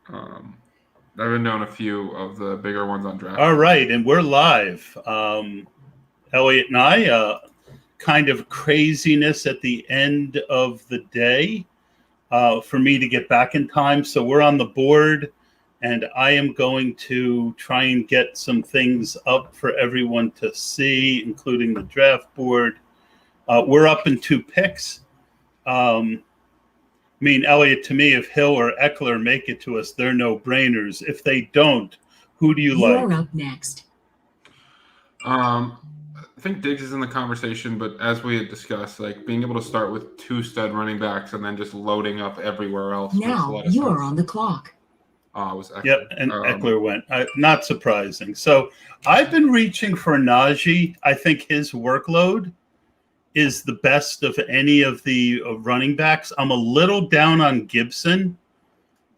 Um, I've been doing a few of the bigger ones on draft. All right, and we're live. Eliot and I, kind of craziness at the end of the day for me to get back in time. So we're on the board, and I am going to try and get some things up for everyone to see, including the draft board. We're up in 2 picks. Eliot, to me, if Hill or Eckler make it to us, they're no-brainers. If they don't, who do you like? You're up next. I think Diggs is in the conversation, but as we had discussed, like being able to start with 2 stud running backs and then just loading up everywhere else. Now you are on the clock. It was Eckler. Yep, and Eckler went. Not surprising. So I've been reaching for Najee. I think his workload is the best of any of the running backs. I'm a little down on Gibson.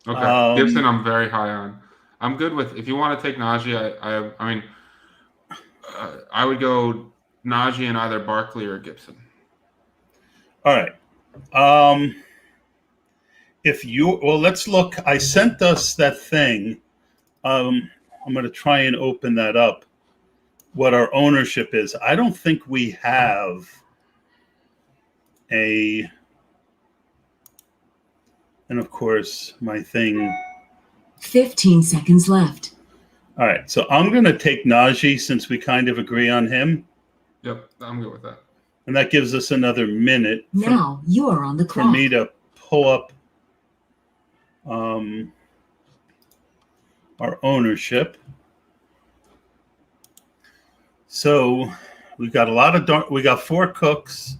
Okay, Gibson I'm very high on. I'm good with, if you want to take Najee, I would go Najee and either Barkley or Gibson. All right. Let's look. I sent us that thing. I'm going to try and open that up, what our ownership is. I don't think we have and of course, my thing. 15 seconds left. All right, so I'm going to take Najee since we kind of agree on him. Yep, I'm good with that. And that gives us another minute. Now you are on the clock. For me to pull up our ownership. So we've got a lot of we got 4 cooks.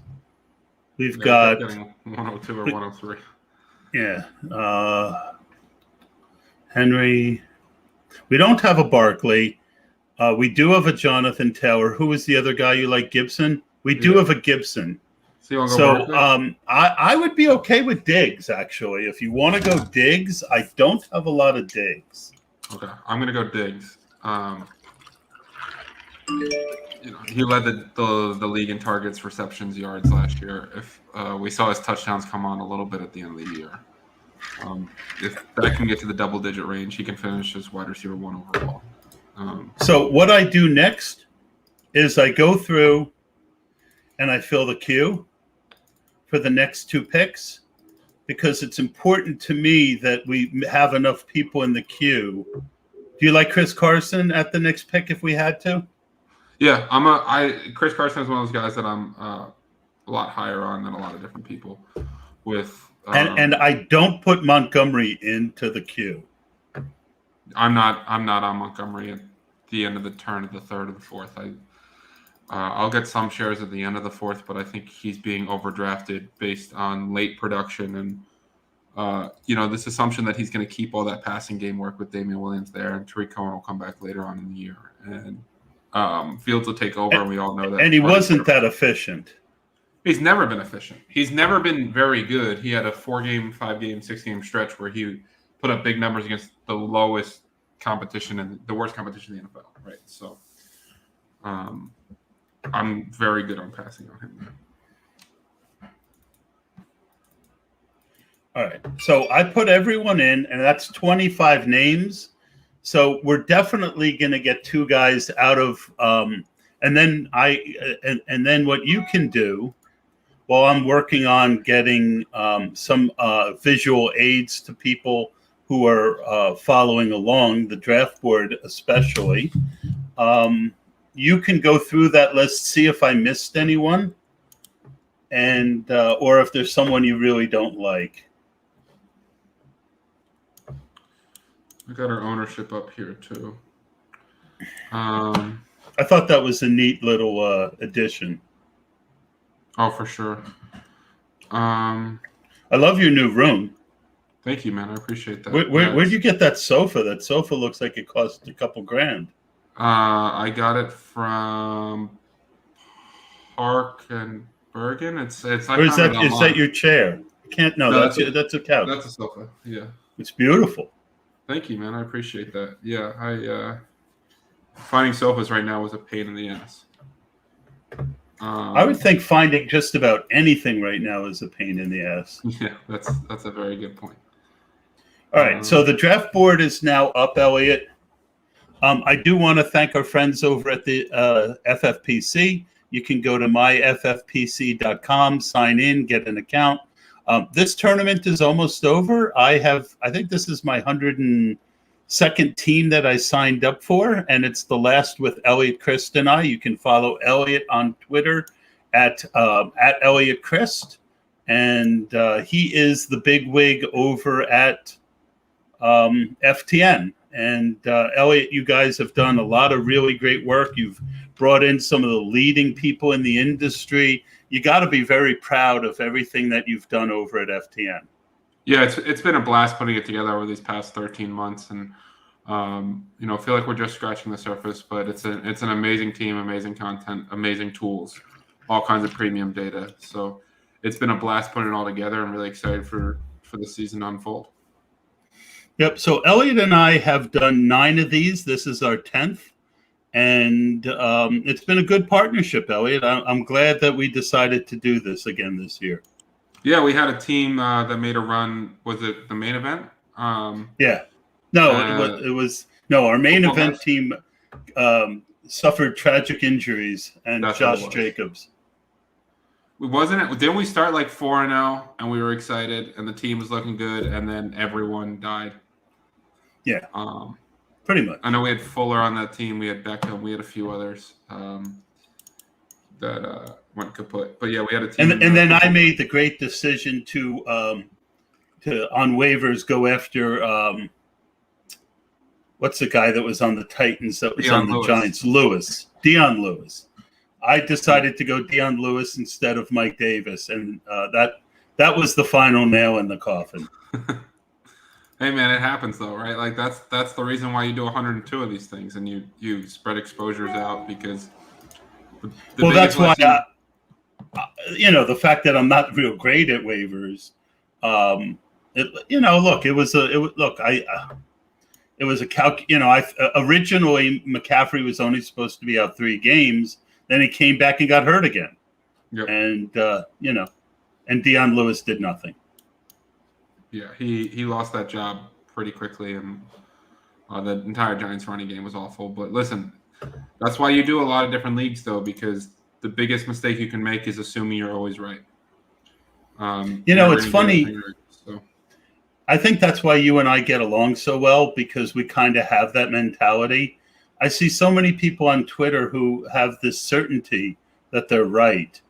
We've got 102 or 103. Yeah. Henry. We don't have a Barkley. We do have a Jonathan Taylor. Who is the other guy you like? Gibson? We do have a Gibson. So I would be okay with Diggs, actually. If you want to go Diggs, I don't have a lot of Diggs. Okay. I'm going to go Diggs. He led the league in targets, receptions, yards last year. If we saw his touchdowns come on a little bit at the end of the year. If that can get to the double-digit range, he can finish as wide receiver 1 overall. So what I do next is I go through and I fill the queue for the next 2 picks because it's important to me that we have enough people in the queue. Do you like Chris Carson at the next pick if we had to? Yeah, Chris Carson is one of those guys that I'm a lot higher on than a lot of different people. And I don't put Montgomery into the queue. I'm not on Montgomery at the end of the turn of the 3rd or the 4th. I'll get some shares at the end of the 4th, but I think he's being overdrafted based on late production and this assumption that he's going to keep all that passing game work with Damian Williams there, and Tariq Cohen will come back later on in the year, and Fields will take over, and we all know that. And he wasn't that efficient. He's never been efficient. He's never been very good. He had a 4-game, 5-game, 6-game stretch where he put up big numbers against the lowest competition and the worst competition in the NFL, right? So I'm very good on passing on him. All right. So I put everyone in, and that's 25 names. So we're definitely going to get 2 guys out of and then what you can do while I'm working on getting some visual aids to people who are following along the draft board, especially, you can go through that list, see if I missed anyone, and or if there's someone you really don't like. We got our ownership up here too. I thought that was a neat little addition. Oh, for sure. I love your new room. Thank you, man. I appreciate that. Where'd you get that sofa? That sofa looks like it cost a couple grand. I got it from Park and Bergen. It's like. Or is that your chair? That's a couch. That's a sofa. Yeah. It's beautiful. Thank you, man. I appreciate that. Yeah, finding sofas right now was a pain in the ass. I would think finding just about anything right now is a pain in the ass. Yeah, that's a very good point. All right. So the draft board is now up, Elliot. I do want to thank our friends over at the FFPC. You can go to myffpc.com, sign in, get an account. This tournament is almost over. I think this is my 102nd team that I signed up for, and it's the last with Eliot Crist and I. You can follow Eliot on Twitter at Eliot Crist, and he is the bigwig over at FTN. And Eliot, you guys have done a lot of really great work. You've brought in some of the leading people in the industry. You got to be very proud of everything that you've done over at FTN. Yeah, it's been a blast putting it together over these past 13 months, and feel like we're just scratching the surface. But it's an amazing team, amazing content, amazing tools, all kinds of premium data. So it's been a blast putting it all together. I'm really excited for the season to unfold. Yep. So Eliot and I have done 9 of these. This is our 10th. And it's been a good partnership, Eliot. I'm glad that we decided to do this again this year. Yeah, we had a team that made a run. Was it the main event? Yeah. No, it was no. Our main event team suffered tragic injuries, and Josh Jacobs. Didn't we start like 4-0, and we were excited, and the team was looking good, and then everyone died? Yeah. Pretty much. I know we had Fuller on that team. We had Beckham. We had a few others that went kaput. But yeah, we had a team. And then I made the great decision to on waivers go after what's the guy that was on the Titans that was Dion on the Lewis. Giants? Dion Lewis. I decided to go Dion Lewis instead of Mike Davis, and that was the final nail in the coffin. Hey man, it happens though, right? Like that's the reason why you do 102 of these things, and you spread exposures out because. That's why the fact that I'm not real great at waivers. It was a calc. Originally McCaffrey was only supposed to be out 3 games. Then he came back and got hurt again. Yep. And and Dion Lewis did nothing. Yeah, he lost that job pretty quickly, and the entire Giants running game was awful. But listen, that's why you do a lot of different leagues, though, because the biggest mistake you can make is assuming you're always right. It's funny. So. I think that's why you and I get along so well, because we kind of have that mentality. I see so many people on Twitter who have this certainty that they're right.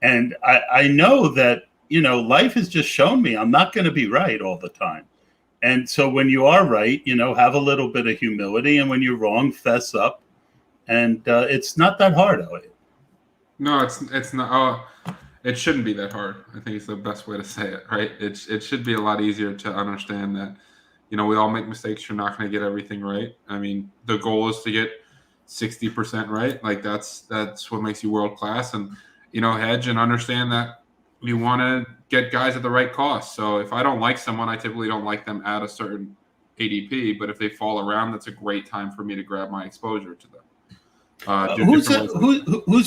And I know that, life has just shown me I'm not going to be right all the time. And so when you are right, have a little bit of humility. And when you're wrong, fess up. And it's not that hard, Eliot. No, it's not. It shouldn't be that hard. I think it's the best way to say it, right? It should be a lot easier to understand that, we all make mistakes. You're not going to get everything right. I mean, the goal is to get 60% right. Like that's what makes you world class. And, hedge and understand that you want to get guys at the right cost. So if I don't like someone, I typically don't like them at a certain ADP. But if they fall around, that's a great time for me to grab my exposure to them. Who's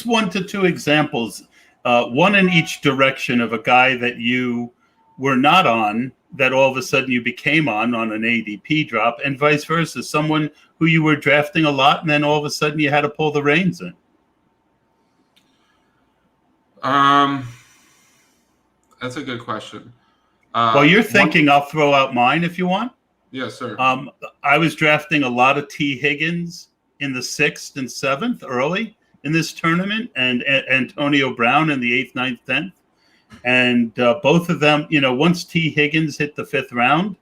1 to 2 examples, one in each direction of a guy that you were not on that all of a sudden you became on an ADP drop, and vice versa, someone who you were drafting a lot and then all of a sudden you had to pull the reins in? That's a good question. While you're thinking, I'll throw out mine if you want. Yes, sir. I was drafting a lot of T. Higgins in the 6th and 7th early in this tournament, and Antonio Brown in the 8th, 9th, 10th. And both of them, once T. Higgins hit the 5th round,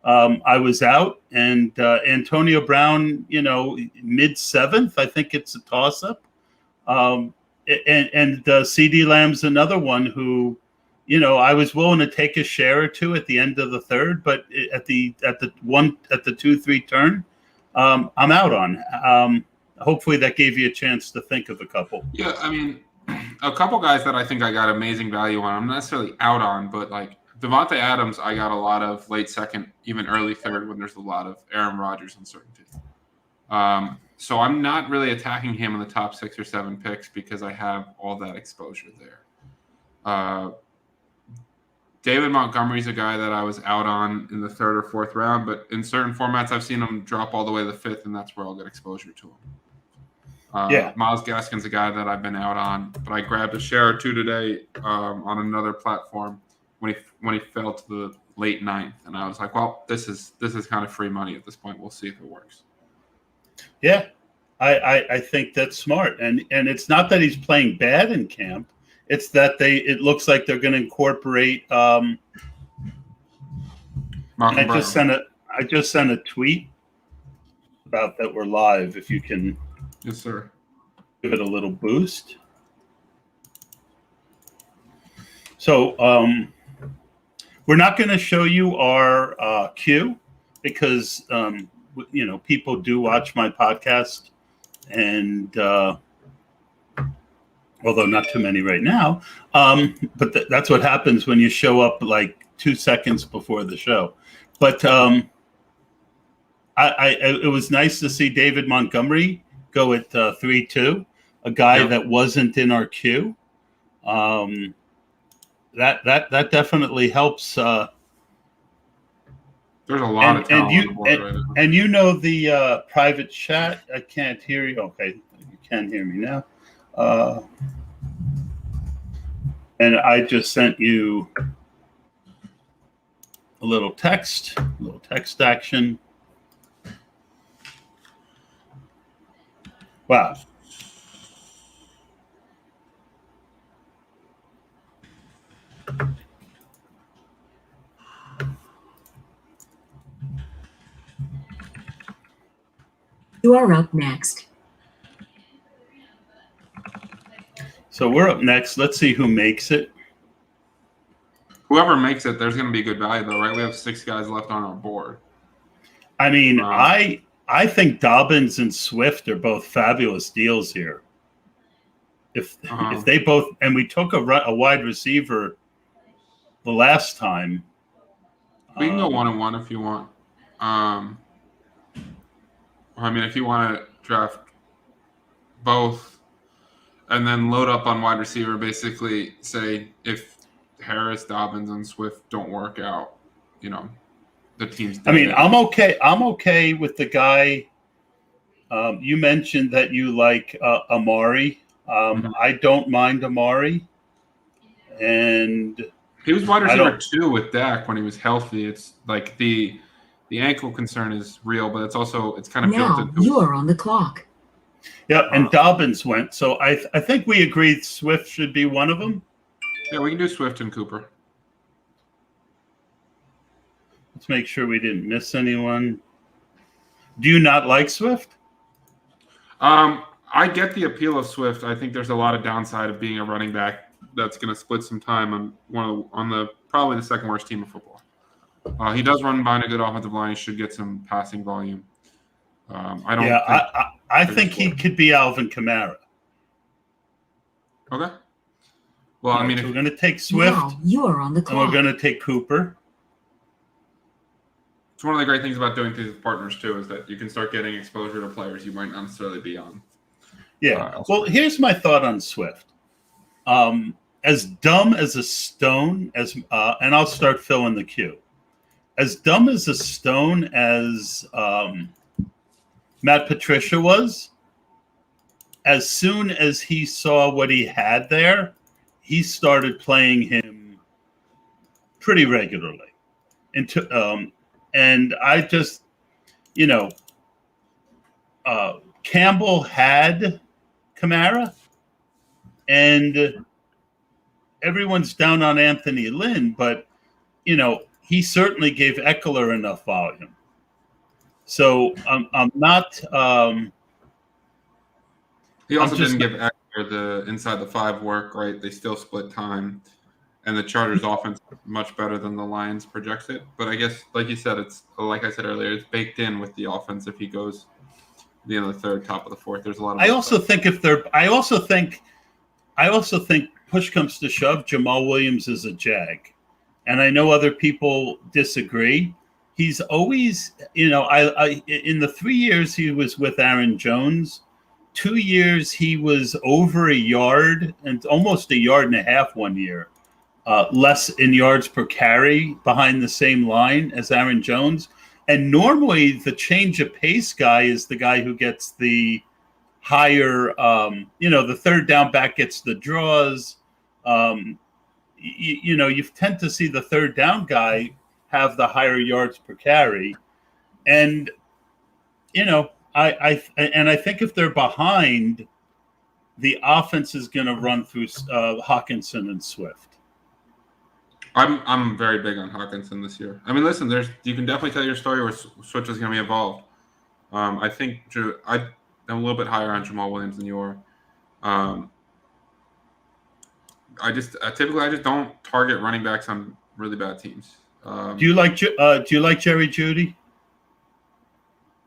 I was out. And Antonio Brown, mid 7th, I think it's a toss-up. And CD Lamb's another one who, I was willing to take a share or two at the end of the 3rd, but at the 2-3 turn, I'm out on. Hopefully that gave you a chance to think of a couple. Yeah, I mean, a couple guys that I think I got amazing value on. I'm not necessarily out on, but like Devontae Adams, I got a lot of late 2nd, even early 3rd when there's a lot of Aaron Rodgers uncertainty. So I'm not really attacking him in the top 6 or 7 picks because I have all that exposure there. David Montgomery's a guy that I was out on in the third or fourth round, but in certain formats, I've seen him drop all the way to the fifth, and that's where I'll get exposure to him. Miles Gaskin's a guy that I've been out on, but I grabbed a share or two today on another platform when he fell to the late ninth, and I was like, well, this is kind of free money at this point. We'll see if it works. Yeah, I think that's smart, and it's not that he's playing bad in camp. It's that it looks like they're going to incorporate. I just sent a tweet about that we're live. If you can, yes, sir, give it a little boost. So we're not going to show you our queue because people do watch my podcast, and although not too many right now, but that's what happens when you show up like 2 seconds before the show. But it was nice to see David Montgomery go at 3-2, a guy that wasn't in our queue. That definitely helps. There's a lot of talent on the board right now. And the private chat. I can't hear you. Okay, you can hear me now. And I just sent you a little text action. Wow. You are up next. So we're up next. Let's see who makes it. Whoever makes it, there's going to be good value, though, right? We have 6 guys left on our board. I mean, I think Dobbins and Swift are both fabulous deals here. If they both, and we took a wide receiver the last time. We can go 1-1 if you want. I mean, if you want to draft both and then load up on wide receiver, basically say if Harris, Dobbins, and Swift don't work out, the team's dead. I mean, I'm okay with the guy. You mentioned that you like Amari. I don't mind Amari. And he was wide receiver 2 with Dak when he was healthy. It's like the ankle concern is real, but it's kind of now built into you are on the clock. Yeah, and Dobbins went. So I think we agreed Swift should be one of them. Yeah, we can do Swift and Cooper. Let's make sure we didn't miss anyone. Do you not like Swift? I get the appeal of Swift. I think there's a lot of downside of being a running back that's going to split some time on probably the second worst team in football. He does run behind a good offensive line. He should get some passing volume. I think he could be Alvin Kamara. Okay. Well, I mean, we're going to take Swift. Now you are on the clock. And we're going to take Cooper. It's one of the great things about doing things with partners too is that you can start getting exposure to players you might not necessarily be on. Yeah. Well, here's my thought on Swift. As dumb as a stone and I'll start filling the queue. As dumb as a stone as Matt Patricia was, as soon as he saw what he had there, he started playing him pretty regularly. And I just, Campbell had Kamara, and everyone's down on Anthony Lynn, but, he certainly gave Eckler enough volume. So I'm not. He also didn't give Eckler the inside the 5 work, right? They still split time. And the Chargers' offense is much better than the Lions projects it. But I guess, like you said, it's like I said earlier, it's baked in with the offense. If he goes the end of the third, top of the fourth, there's a lot of. I also think push comes to shove, Jamal Williams is a jag, and I know other people disagree. He's always, I in the 3 years he was with Aaron Jones, 2 years he was over a yard and almost a yard and a half 1 year. less in yards per carry behind the same line as Aaron Jones. And normally the change of pace guy is the guy who gets the higher, the third down back gets the draws. You tend to see the third down guy have the higher yards per carry. And, I think if they're behind, the offense is going to run through Hawkinson and Swift. I'm very big on Hawkinson this year. I mean, listen, you can definitely tell your story where Swift is going to be involved. I think I'm a little bit higher on Jamal Williams than you are. I just don't target running backs on really bad teams. Do you like Jerry Jeudy?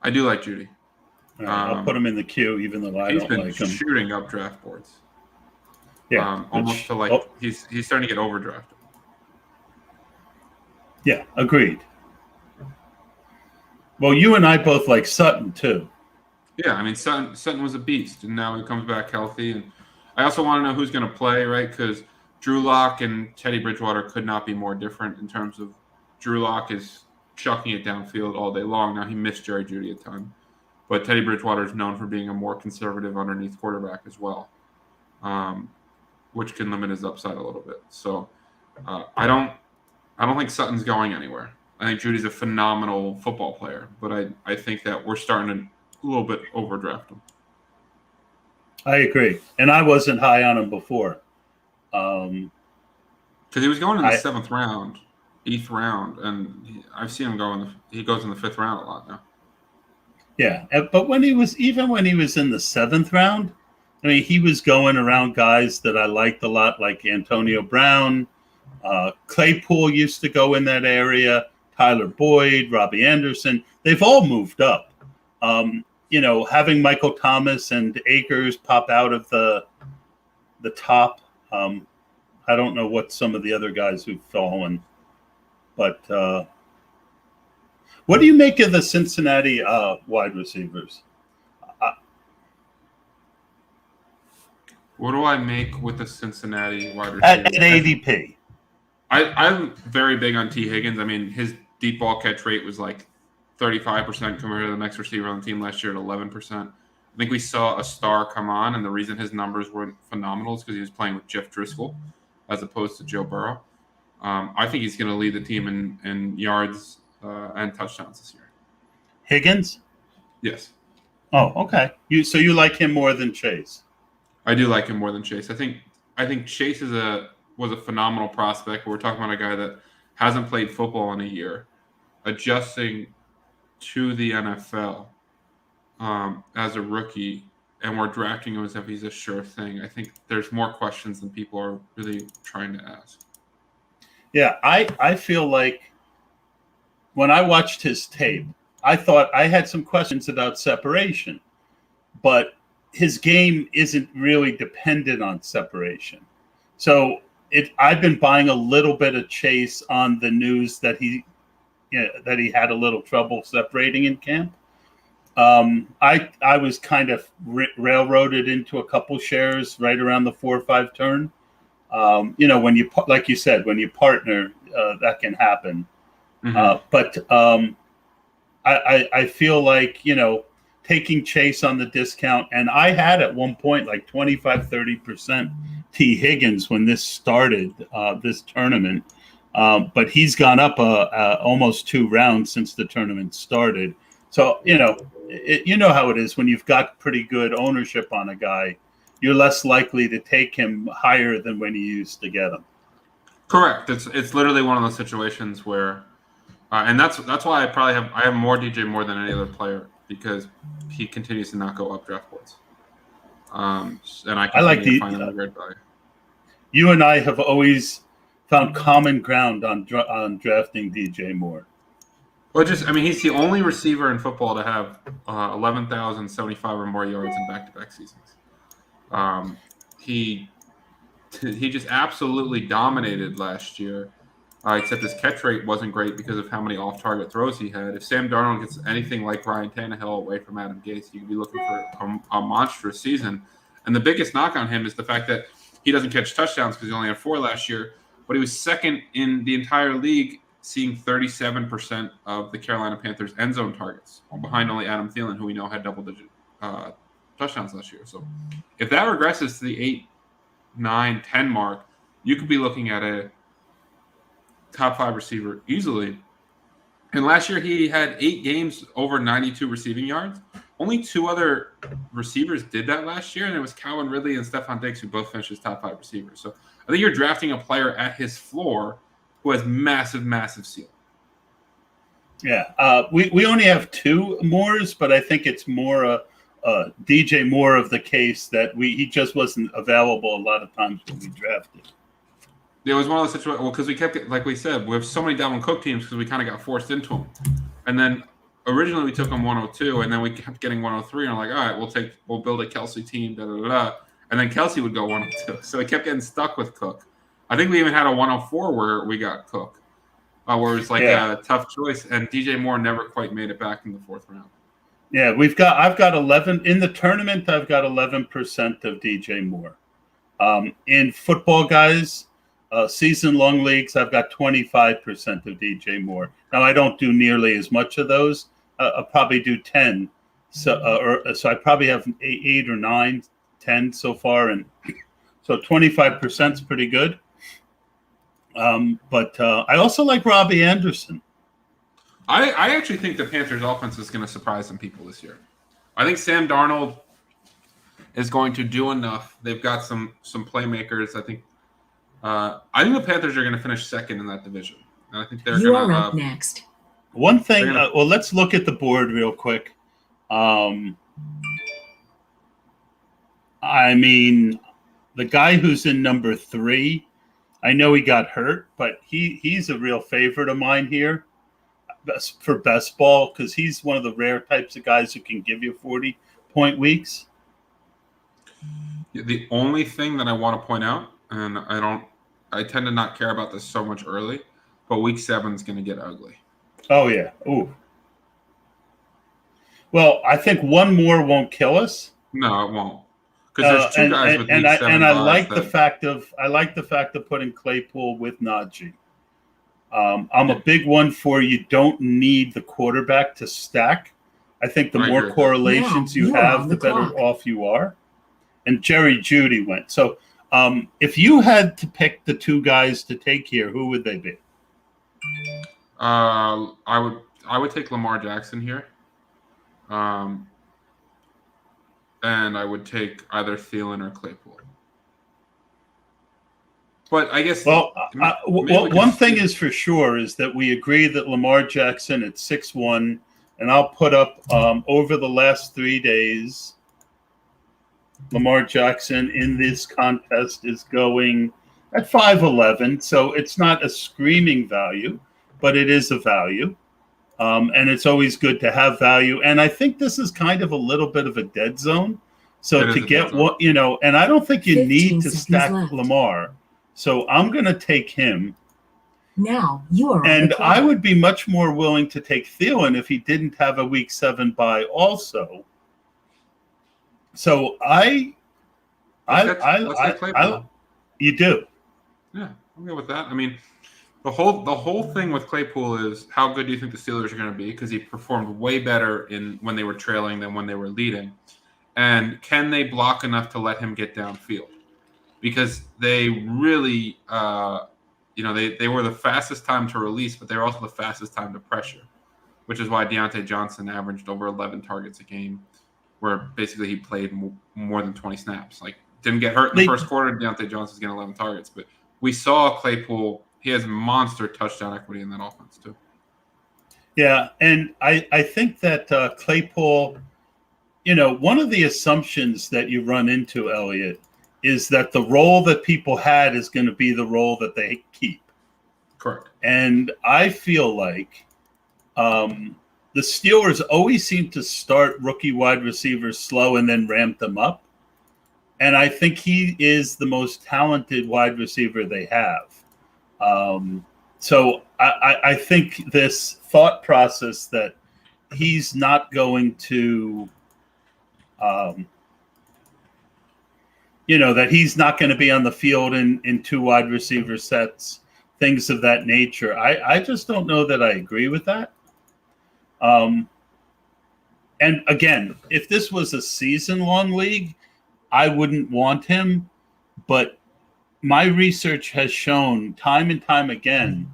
I do like Jeudy. I'll put him in the queue, even though I don't like him. He's been shooting up draft boards. Yeah, almost he's starting to get overdrafted. Yeah, agreed. Well, you and I both like Sutton too. Yeah, I mean Sutton was a beast, and now he comes back healthy. And I also want to know who's going to play, right? Because Drew Lock and Teddy Bridgewater could not be more different in terms of Drew Lock is chucking it downfield all day long. Now he missed Jerry Jeudy a ton, but Teddy Bridgewater is known for being a more conservative underneath quarterback as well, which can limit his upside a little bit. So I don't think Sutton's going anywhere. I think Judy's a phenomenal football player, but I think that we're starting to a little bit overdraft him. I agree, and I wasn't high on him before. Because he was going in the 7th round, 8th round, and I've seen him he goes in the 5th round a lot now. Yeah, but when he was in the 7th round, I mean, he was going around guys that I liked a lot, like Antonio Brown. Claypool used to go in that area. Tyler Boyd, Robbie Anderson. They've all moved up. Having Michael Thomas and Akers pop out of the top. I don't know what some of the other guys who've fallen, but what do you make of the Cincinnati wide receivers? What do I make with the Cincinnati wide receivers? At ADP. I'm very big on T. Higgins. I mean, his deep ball catch rate was like 35% compared to the next receiver on the team last year at 11%. I think we saw a star come on, and the reason his numbers weren't phenomenal is because he was playing with Jeff Driscoll as opposed to Joe Burrow. I think he's going to lead the team in yards and touchdowns this year. Higgins? Yes. Oh, okay. So you like him more than Chase? I do like him more than Chase. I think Chase was a phenomenal prospect. We're talking about a guy that hasn't played football in a year, adjusting to the NFL as a rookie, and we're drafting him as if he's a sure thing. I think there's more questions than people are really trying to ask. Yeah, I feel like when I watched his tape, I thought I had some questions about separation, but his game isn't really dependent on separation. So I've been buying a little bit of Chase on the news that he had a little trouble separating in camp. I was kind of railroaded into a couple shares right around the 4 or 5 turn. When you, like you said, when you partner, that can happen. Mm-hmm. But I feel like, taking Chase on the discount, and I had at one point like 25-30% T. Higgins when this started, this tournament. But he's gone up almost 2 rounds since the tournament started. So, you know how it is when you've got pretty good ownership on a guy, you're less likely to take him higher than when you used to get him. Correct. It's literally one of those situations where, and that's why I have more DJ Moore than any other player, because he continues to not go up draft boards. And I like to find him a great value. You and I have always found common ground on drafting DJ Moore. Well, he's the only receiver in football to have 11,075 or more yards in back-to-back seasons. He just absolutely dominated last year, except his catch rate wasn't great because of how many off-target throws he had. If Sam Darnold gets anything like Ryan Tannehill away from Adam Gase, you could be looking for a monstrous season. And the biggest knock on him is the fact that he doesn't catch touchdowns because he only had 4 last year. but he was second in the entire league, seeing 37% of the Carolina Panthers' end zone targets, behind only Adam Thielen, who we know had double-digit touchdowns last year. So if that regresses to the 8, 9, 10 mark, you could be looking at a top 5 receiver easily. And last year he had 8 games over 92 receiving yards. Only 2 other receivers did that last year, and it was Calvin Ridley and Stephon Diggs who both finished as top 5 receivers. So I think you're drafting a player at his floor who has massive, massive ceiling. Yeah, we only have 2 Moores, but I think it's more DJ Moore of the case that he just wasn't available a lot of times when we drafted. It was one of those situations, well, because we kept, like we said, we have so many Dalvin Cook teams because we kind of got forced into them. And then originally we took him 102, and then we kept getting 103, and I'm like, all right, we'll build a Kelsey team, da-da-da-da. And then Kelsey would go 102. So we kept getting stuck with Cook. I think we even had a 104 where we got Cook, where it was like a tough choice, and DJ Moore never quite made it back in the 4th round. Yeah, I've got 11 in the tournament. I've got 11% of DJ Moore. In football, guys, season-long leagues, I've got 25% of DJ Moore. Now, I don't do nearly as much of those. I'll probably do 10. So I probably have 8 or 9, 10 so far, and so 25% is pretty good. But I also like Robbie Anderson. I actually think the Panthers' offense is going to surprise some people this year. I think Sam Darnold is going to do enough. They've got some playmakers. I think the Panthers are going to finish second in that division. And I think they're going to. You are up next. One thing. Well, let's look at the board real quick. I mean, the guy who's in number 3, I know he got hurt, but he's a real favorite of mine here for best ball because he's one of the rare types of guys who can give you 40-point weeks. The only thing that I want to point out, and I tend to not care about this so much early, but week 7 is going to get ugly. Oh yeah. Ooh. Well, I think one more won't kill us. No, it won't. Because there's 2 guys with week 7 I like the fact of putting Claypool with Najee. I'm a big one for you don't need the quarterback to stack. I think the more correlations you have, the better off you are. And Jerry Jeudy went. So if you had to pick the 2 guys to take here, who would they be? I would take Lamar Jackson here. And I would take either Thielen or Claypool. But I guess one thing is for sure is that we agree that Lamar Jackson at 6'1", and I'll put up over the last 3 days, Lamar Jackson in this contest is going at 5'11", so it's not a screaming value, but it is a value. And it's always good to have value. And I think this is kind of a little bit of a dead zone. So to get what, and I don't think you need to stack Lamar. So I'm going to take him. Now you are. And I would be much more willing to take Thielen if he didn't have a week 7 bye also. So I you do. Yeah, I'll go with that. I mean, the whole thing with Claypool is how good do you think the Steelers are going to be? Because he performed way better when they were trailing than when they were leading. And can they block enough to let him get downfield? Because they really, they were the fastest time to release, but they were also the fastest time to pressure, which is why Deontay Johnson averaged over 11 targets a game, where basically he played more than 20 snaps. Like, didn't get hurt in the first quarter. Deontay Johnson's getting 11 targets, but we saw Claypool. He has monster touchdown equity in that offense too. Yeah, and I think that Claypool, one of the assumptions that you run into, Eliot, is that the role that people had is going to be the role that they keep. Correct. And I feel like the Steelers always seem to start rookie wide receivers slow and then ramp them up. And I think he is the most talented wide receiver they have. So I think this thought process that he's not going to, that he's not going to be on the field in two wide receiver sets, things of that nature. I just don't know that I agree with that. And again, if this was a season-long league, I wouldn't want him. But my research has shown time and time again,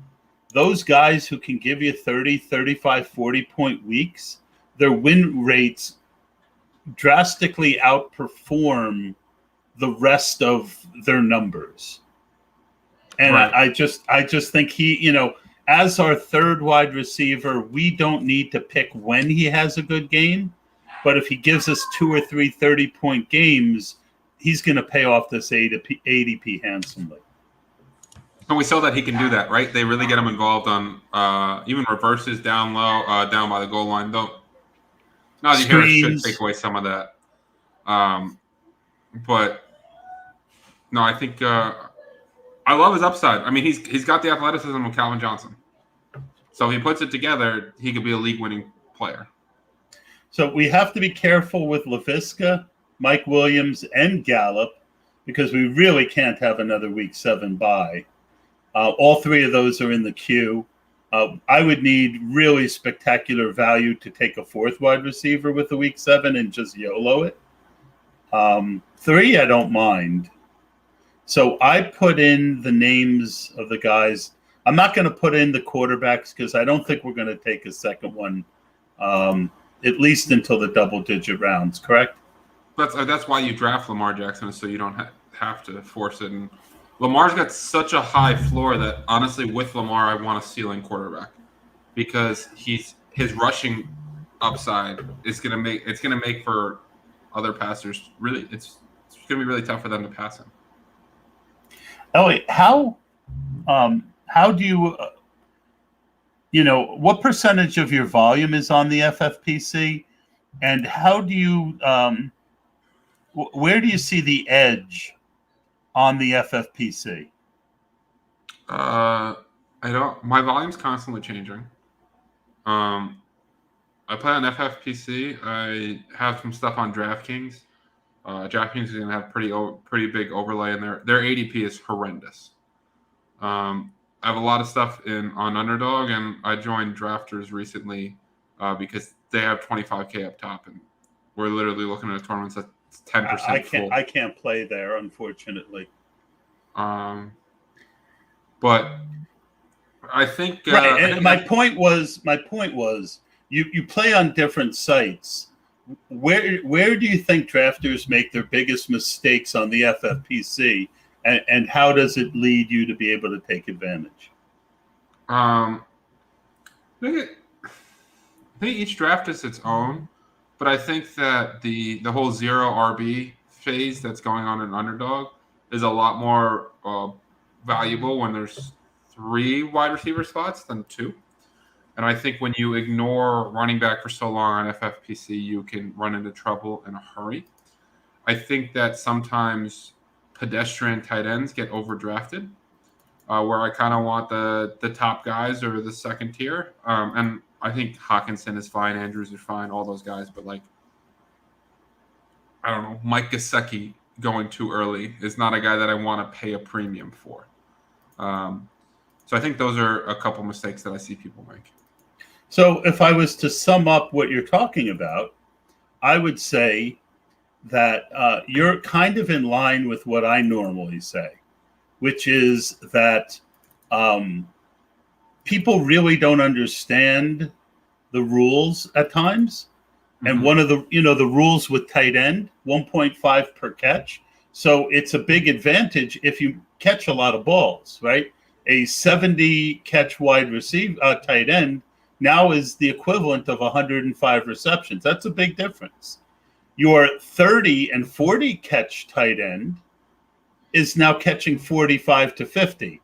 those guys who can give you 30, 35, 40-point weeks, their win rates drastically outperform the rest of their numbers. And right. I just think he, as our third wide receiver, we don't need to pick when he has a good game. But if he gives us 2 or 3 30-point games, he's going to pay off this ADP handsomely. And we saw that he can do that, right? They really get him involved on even reverses down low, down by the goal line. Though, Najee Harris should take away some of that. But no, I think I love his upside. I mean, he's got the athleticism of Calvin Johnson. So if he puts it together, he could be a league-winning player. So we have to be careful with LaVisca, Mike Williams, and Gallup because we really can't have another Week 7 bye. All three of those are in the queue. I would need really spectacular value to take a fourth wide receiver with the Week 7 and just YOLO it. 3, I don't mind. So I put in the names of the guys. I'm not going to put in the quarterbacks because I don't think we're going to take a second one, at least until the double-digit rounds, correct? That's why you draft Lamar Jackson, so you don't have to force it. And Lamar's got such a high floor that, honestly, with Lamar, I want a ceiling quarterback because his rushing upside is going to make for other passers really. It's going to be really tough for them to pass him. Elliot, how do you, what percentage of your volume is on the FFPC, and how do you, where do you see the edge on the FFPC? I don't. My volume's constantly changing. I play on FFPC. I have some stuff on DraftKings. DraftKings is going to have pretty big overlay in there. Their ADP is horrendous. I have a lot of stuff on Underdog, and I joined Drafters recently because they have 25K up top, and we're literally looking at tournaments that's 10% full. I can't play there, unfortunately. But I think right. And my point was you play on different sites. Where do you think drafters make their biggest mistakes on the FFPC, and how does it lead you to be able to take advantage? I think each draft is its own, but I think that the whole zero RB phase that's going on in Underdog is a lot more valuable when there's 3 wide receiver spots than 2. And I think when you ignore running back for so long on FFPC, you can run into trouble in a hurry. I think that sometimes pedestrian tight ends get overdrafted, where I kind of want the top guys or the second tier. And I think Hawkinson is fine, Andrews is fine, all those guys. But, I don't know, Mike Gesicki going too early is not a guy that I want to pay a premium for. So I think those are a couple mistakes that I see people make. So if I was to sum up what you're talking about, I would say that you're kind of in line with what I normally say, which is that people really don't understand the rules at times. Mm-hmm. And one of the rules with tight end, 1.5 per catch. So it's a big advantage if you catch a lot of balls, right? A 70 catch wide receiver tight end now is the equivalent of 105 receptions. That's a big difference. Your 30 and 40 catch tight end is now catching 45 to 50.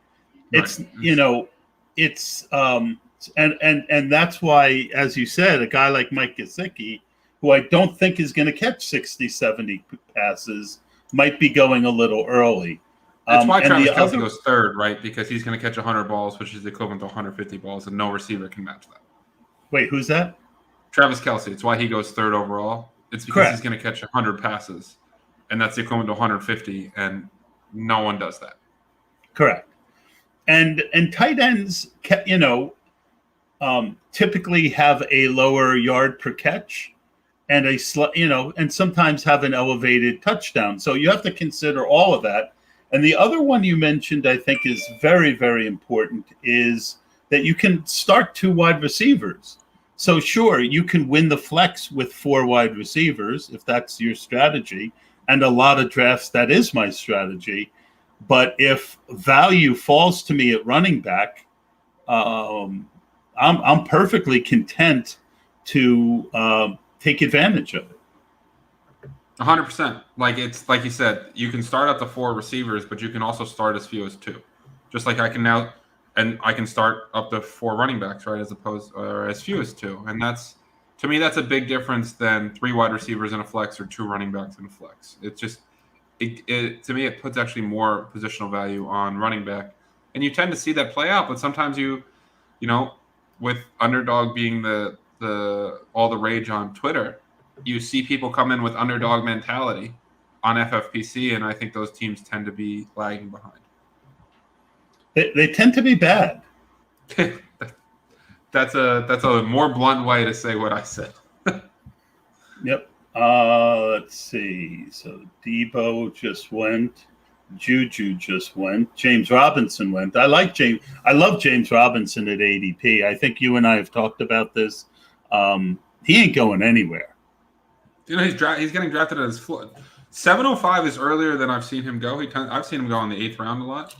It's, right. And that's why, as you said, a guy like Mike Gesicki, who I don't think is going to catch 60, 70 passes, might be going a little early. That's why Travis Kelce goes third, right? Because he's going to catch 100 balls, which is the equivalent to 150 balls, and no receiver can match that. Wait, who's that? Travis Kelce. It's why he goes third overall. It's because He's going to catch 100 passes, and that's the equivalent to 150, and no one does that. Correct. And tight ends, typically have a lower yard per catch and and sometimes have an elevated touchdown. So you have to consider all of that. And the other one you mentioned, I think, is very, very important, is that you can start 2 wide receivers. So sure, you can win the flex with 4 wide receivers if that's your strategy. And a lot of drafts, that is my strategy. But if value falls to me at running back, I'm perfectly content to take advantage of it. 100%. Like it's like you said, you can start up to 4 receivers, but you can also start as few as 2. Just like I can now, and I can start up to 4 running backs, right, as opposed or as few as 2. And that's, to me, that's a big difference than 3 wide receivers in a flex or 2 running backs in a flex. It's just, to me, it puts actually more positional value on running back, and you tend to see that play out. But sometimes with underdog being the all the rage on Twitter, you see people come in with underdog mentality on FFPC, and I think those teams tend to be lagging behind. They tend to be bad. That's a more blunt way to say what I said. Yep. Let's see. So Debo just went. Juju just went. James Robinson went. I love James Robinson at ADP. I think you and I have talked about this. He ain't going anywhere. He's getting drafted at his floor. 705 is earlier than I've seen him go. I've seen him go in the 8th round a lot.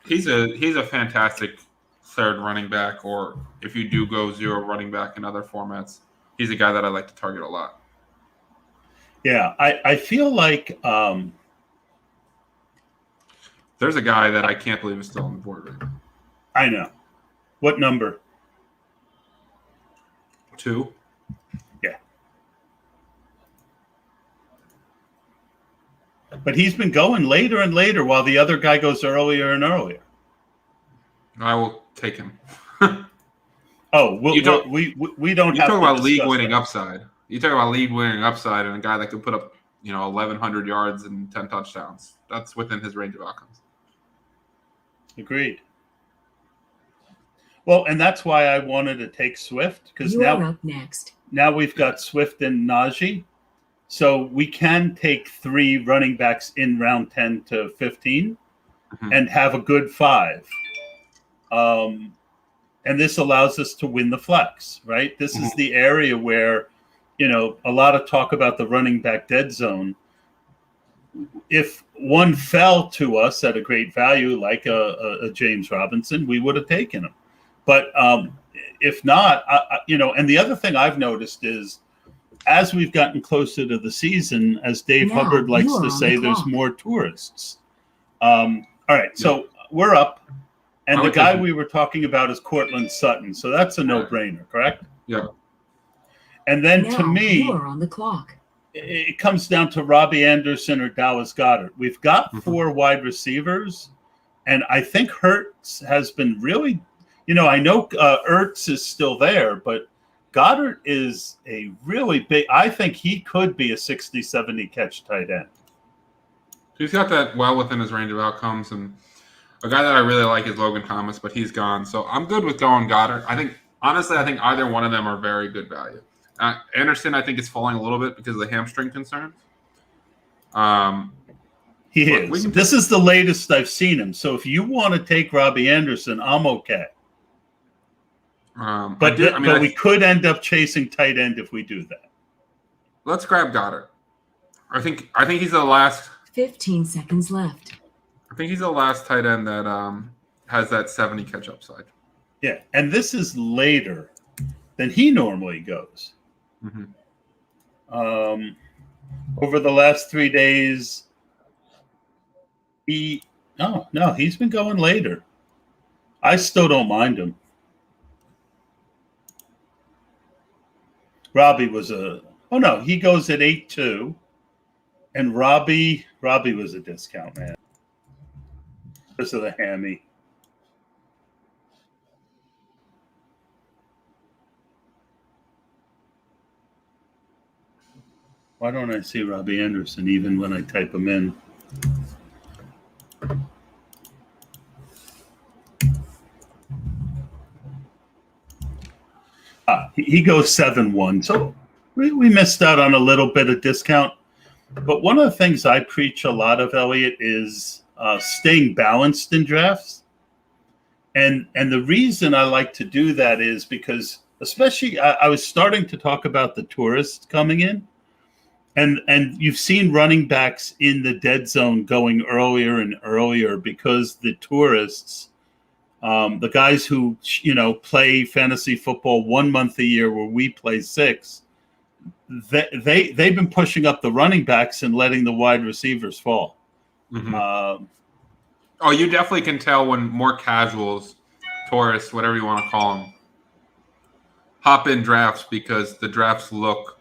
He's a fantastic 3rd running back, or if you do go 0 running back in other formats, he's a guy that I like to target a lot. Yeah, I feel like there's a guy that I can't believe is still on the board right now. I know. What number? 2. Yeah. But he's been going later and later while the other guy goes earlier and earlier. I will take him. Oh, we don't have You talk about league-winning upside. You talk about league-winning upside and a guy that could put up, 1,100 yards and 10 touchdowns. That's within his range of outcomes. Agreed. Well, and that's why I wanted to take Swift, because You are up next. now we've got Swift and Najee. So we can take 3 running backs in round 10 to 15 and have a good 5. And this allows us to win the flex, right? This is the area where, a lot of talk about the running back dead zone. If one fell to us at a great value, like a James Robinson, we would have taken him. But if not, and the other thing I've noticed is, as we've gotten closer to the season, as Dave Hubbard likes to say, there's more tourists. All right, so we're up. And the guy we were talking about is Cortland Sutton. So that's a no-brainer, correct? Yeah. And then to me, you are on the clock. It comes down to Robbie Anderson or Dallas Goedert. We've got 4 wide receivers, and I think Hurts has been really, I know Ertz is still there, but Goddard is a really big, I think he could be a 60, 70 catch tight end. He's got that well within his range of outcomes, and a guy that I really like is Logan Thomas, but he's gone. So I'm good with going Goddard. I think either one of them are very good value. Anderson, I think, is falling a little bit because of the hamstring concerns. He is. This is the latest I've seen him. So if you want to take Robbie Anderson, I'm okay. But we could end up chasing tight end if we do that. Let's grab Goddard. I think he's the last. 15 seconds left. I think he's the last tight end that has that 70 catch upside. Yeah, and this is later than he normally goes. Over the last 3 days, he's been going later. I still don't mind him. Robbie was he goes at 8.2, and Robbie was a discount, man, because of the hammy. Why don't I see Robbie Anderson even when I type him in? He goes 7-1. So we missed out on a little bit of discount. But one of the things I preach a lot of, Eliot, is staying balanced in drafts. And the reason I like to do that is because, especially, I was starting to talk about the tourists coming in. And you've seen running backs in the dead zone going earlier and earlier because the tourists, the guys who, play fantasy football 1 month a year where we play 6, they've been pushing up the running backs and letting the wide receivers fall. Mm-hmm. You definitely can tell when more casuals, tourists, whatever you want to call them, hop in drafts because the drafts look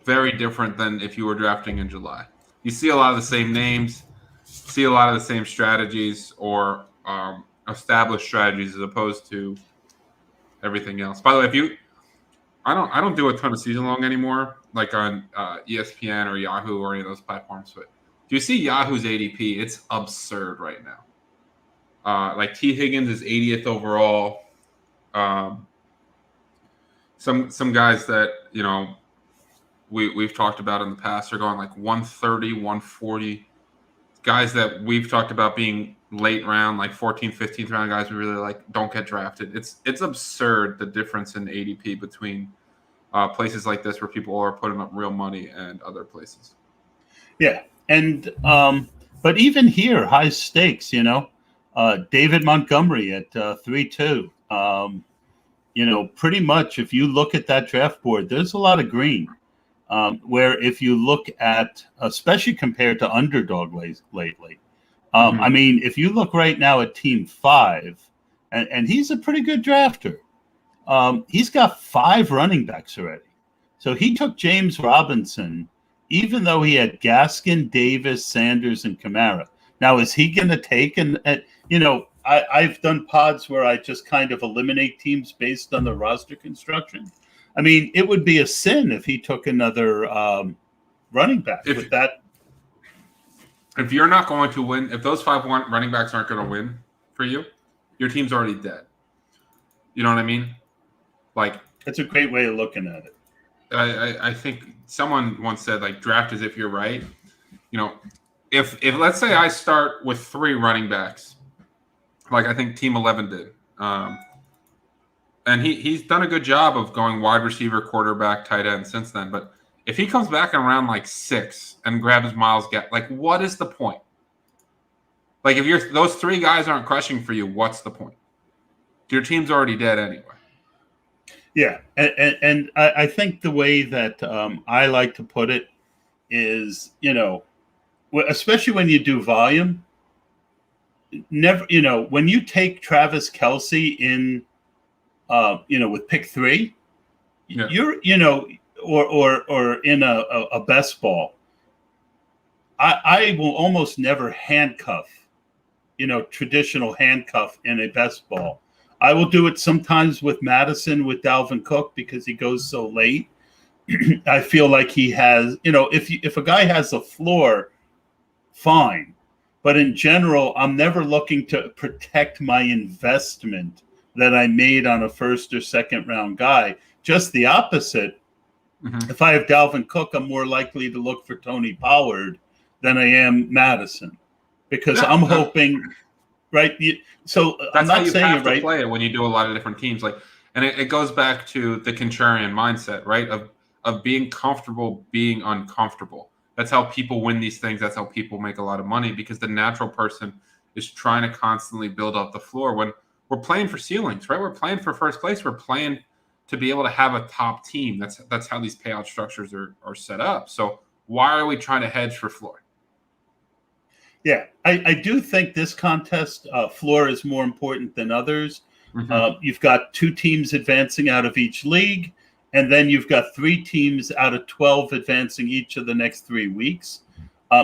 very different than if you were drafting in July. You see a lot of the same names, see a lot of the same strategies or established strategies as opposed to everything else. By the way, I don't do a ton of season long anymore, like on ESPN or Yahoo or any of those platforms. But if you see Yahoo's ADP, it's absurd right now. Like T. Higgins is 80th overall. Some guys that we've talked about in the past are going like 130, 140. Guys that we've talked about being late round, like 14th, 15th round guys we really like, don't get drafted. It's absurd the difference in ADP between places like this where people are putting up real money and other places. Yeah, and but even here, high stakes. David Montgomery at 3-2. Pretty much if you look at that draft board, there's a lot of green. Where if you look at, especially compared to underdog lately, I mean, if you look right now at Team 5, and he's a pretty good drafter, he's got 5 running backs already. So he took James Robinson, even though he had Gaskin, Davis, Sanders, and Kamara. Now, is he going to take I've done pods where I just kind of eliminate teams based on the roster construction. I mean, it would be a sin if he took another running back with that. If you're not going to win, if those 5 running backs aren't going to win for you, your team's already dead. You know what I mean? Like, it's a great way of looking at it. I think someone once said, like, draft as if you're right. If let's say I start with 3 running backs, like I think Team 11 did, and he's done a good job of going wide receiver, quarterback, tight end since then. But if he comes back in around like 6 and grabs Myles Garrett, like, what is the point? Like, if those 3 guys aren't crushing for you, what's the point? Your team's already dead anyway. Yeah, and I think the way that I like to put it is, especially when you do volume, never, when you take Travis Kelce in, with pick 3, yeah. You're, or in a best ball, I will almost never handcuff, traditional handcuff in a best ball. I will do it sometimes with Madison, with Dalvin Cook, because he goes so late. I feel like he has, if a guy has a floor, fine. But in general, I'm never looking to protect my investment that I made on a first or second round guy. Just the opposite. Mm-hmm. If I have Dalvin Cook, I'm more likely to look for Tony Pollard than I am Madison, because I'm hoping, right? So that's I'm not how you saying have to right. play it when you do a lot of different teams. Like, and it goes back to the contrarian mindset, right? Of being comfortable being uncomfortable. That's how people win these things. That's how people make a lot of money, because the natural person is trying to constantly build up the floor. When we're playing for ceilings, right? We're playing for first place. We're playing to be able to have a top team. That's how these payout structures are set up. So why are we trying to hedge for floor? Yeah, I do think this contest, floor is more important than others. Mm-hmm. You've got 2 teams advancing out of each league, and then you've got 3 teams out of 12 advancing each of the next 3 weeks.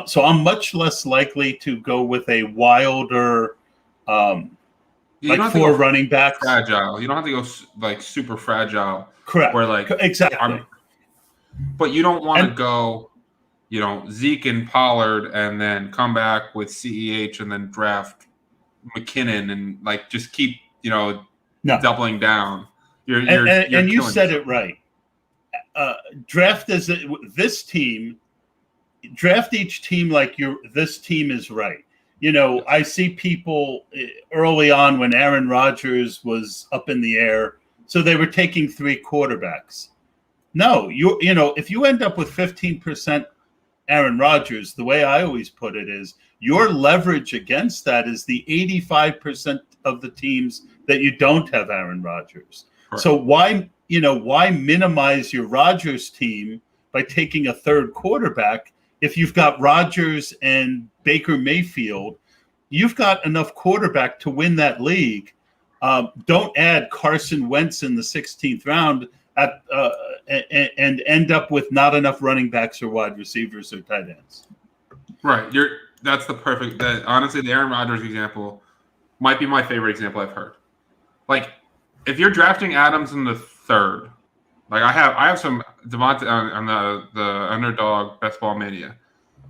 So I'm much less likely to go with a wilder, like 4 running backs. Fragile. You don't have to go like super fragile. Correct. Where like exactly. But you don't want to go Zeke and Pollard, and then come back with CEH, and then draft McKinnon, and like just keep No. doubling down. You're And you killing said yourself. it right. Draft this team. Draft each team like this team is right. I see people early on when Aaron Rodgers was up in the air, so they were taking 3 quarterbacks. No, if you end up with 15% Aaron Rodgers, the way I always put it is your leverage against that is the 85% of the teams that you don't have Aaron Rodgers. Correct. So why minimize your Rodgers team by taking a 3rd quarterback? If you've got Rodgers and Baker Mayfield, you've got enough quarterback to win that league. Don't add Carson Wentz in the 16th round and end up with not enough running backs or wide receivers or tight ends. Right. That's the perfect. Honestly, the Aaron Rodgers example might be my favorite example I've heard. Like, if you're drafting Adams in the 3rd, like I have some Devontae on the underdog Best Ball Mania.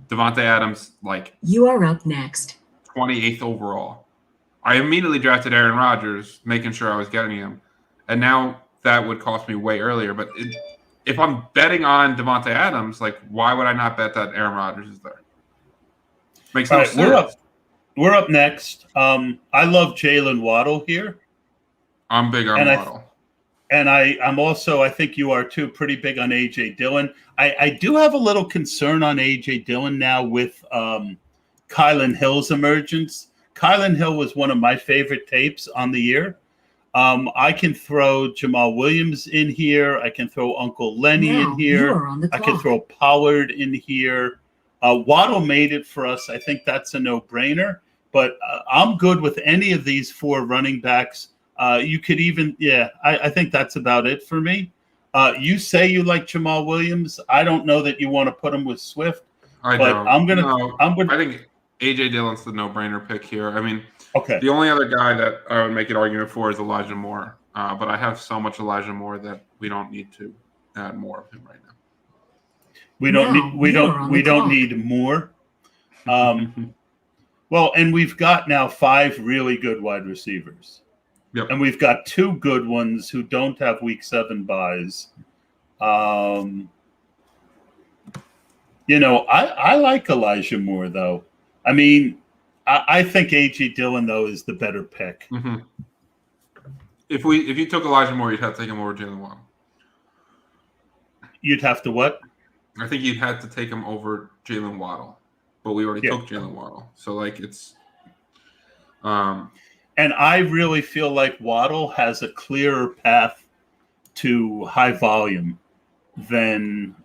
Devontae Adams, like You are up next. 28th overall. I immediately drafted Aaron Rodgers, making sure I was getting him, and now that would cost me way earlier. But if I'm betting on Devontae Adams, like why would I not bet that Aaron Rodgers is there? Makes no sense. We're up next. I love Jalen Waddle here. I'm big on Waddle. I'm also, I think you are too, pretty big on A.J. Dillon. I do have a little concern on A.J. Dillon now with Kylan Hill's emergence. Kylan Hill was one of my favorite tapes on the year. I can throw Jamal Williams in here. I can throw Uncle Lenny in here. I can throw Pollard in here. Waddle made it for us. I think that's a no-brainer. But I'm good with any of these 4 running backs. You could even, I think that's about it for me. You say you like Jamal Williams. I don't know that you want to put him with Swift. I think A.J. Dillon's the no-brainer pick here. I mean, okay. The only other guy that I would make an argument for is Elijah Moore. But I have so much Elijah Moore that we don't need to add more of him right now. We don't need more. Well, and we've got now 5 really good wide receivers. Yep. And we've got 2 good ones who don't have week 7 buys. I like Elijah Moore, though. I mean, I think A.J. Dillon, though, is the better pick. Mm-hmm. If you took Elijah Moore, you'd have to take him over Jalen Waddle. You'd have to what? I think you'd have to take him over Jalen Waddle. But we already took Jalen Waddle. So, like, it's and I really feel like Waddle has a clearer path to high volume than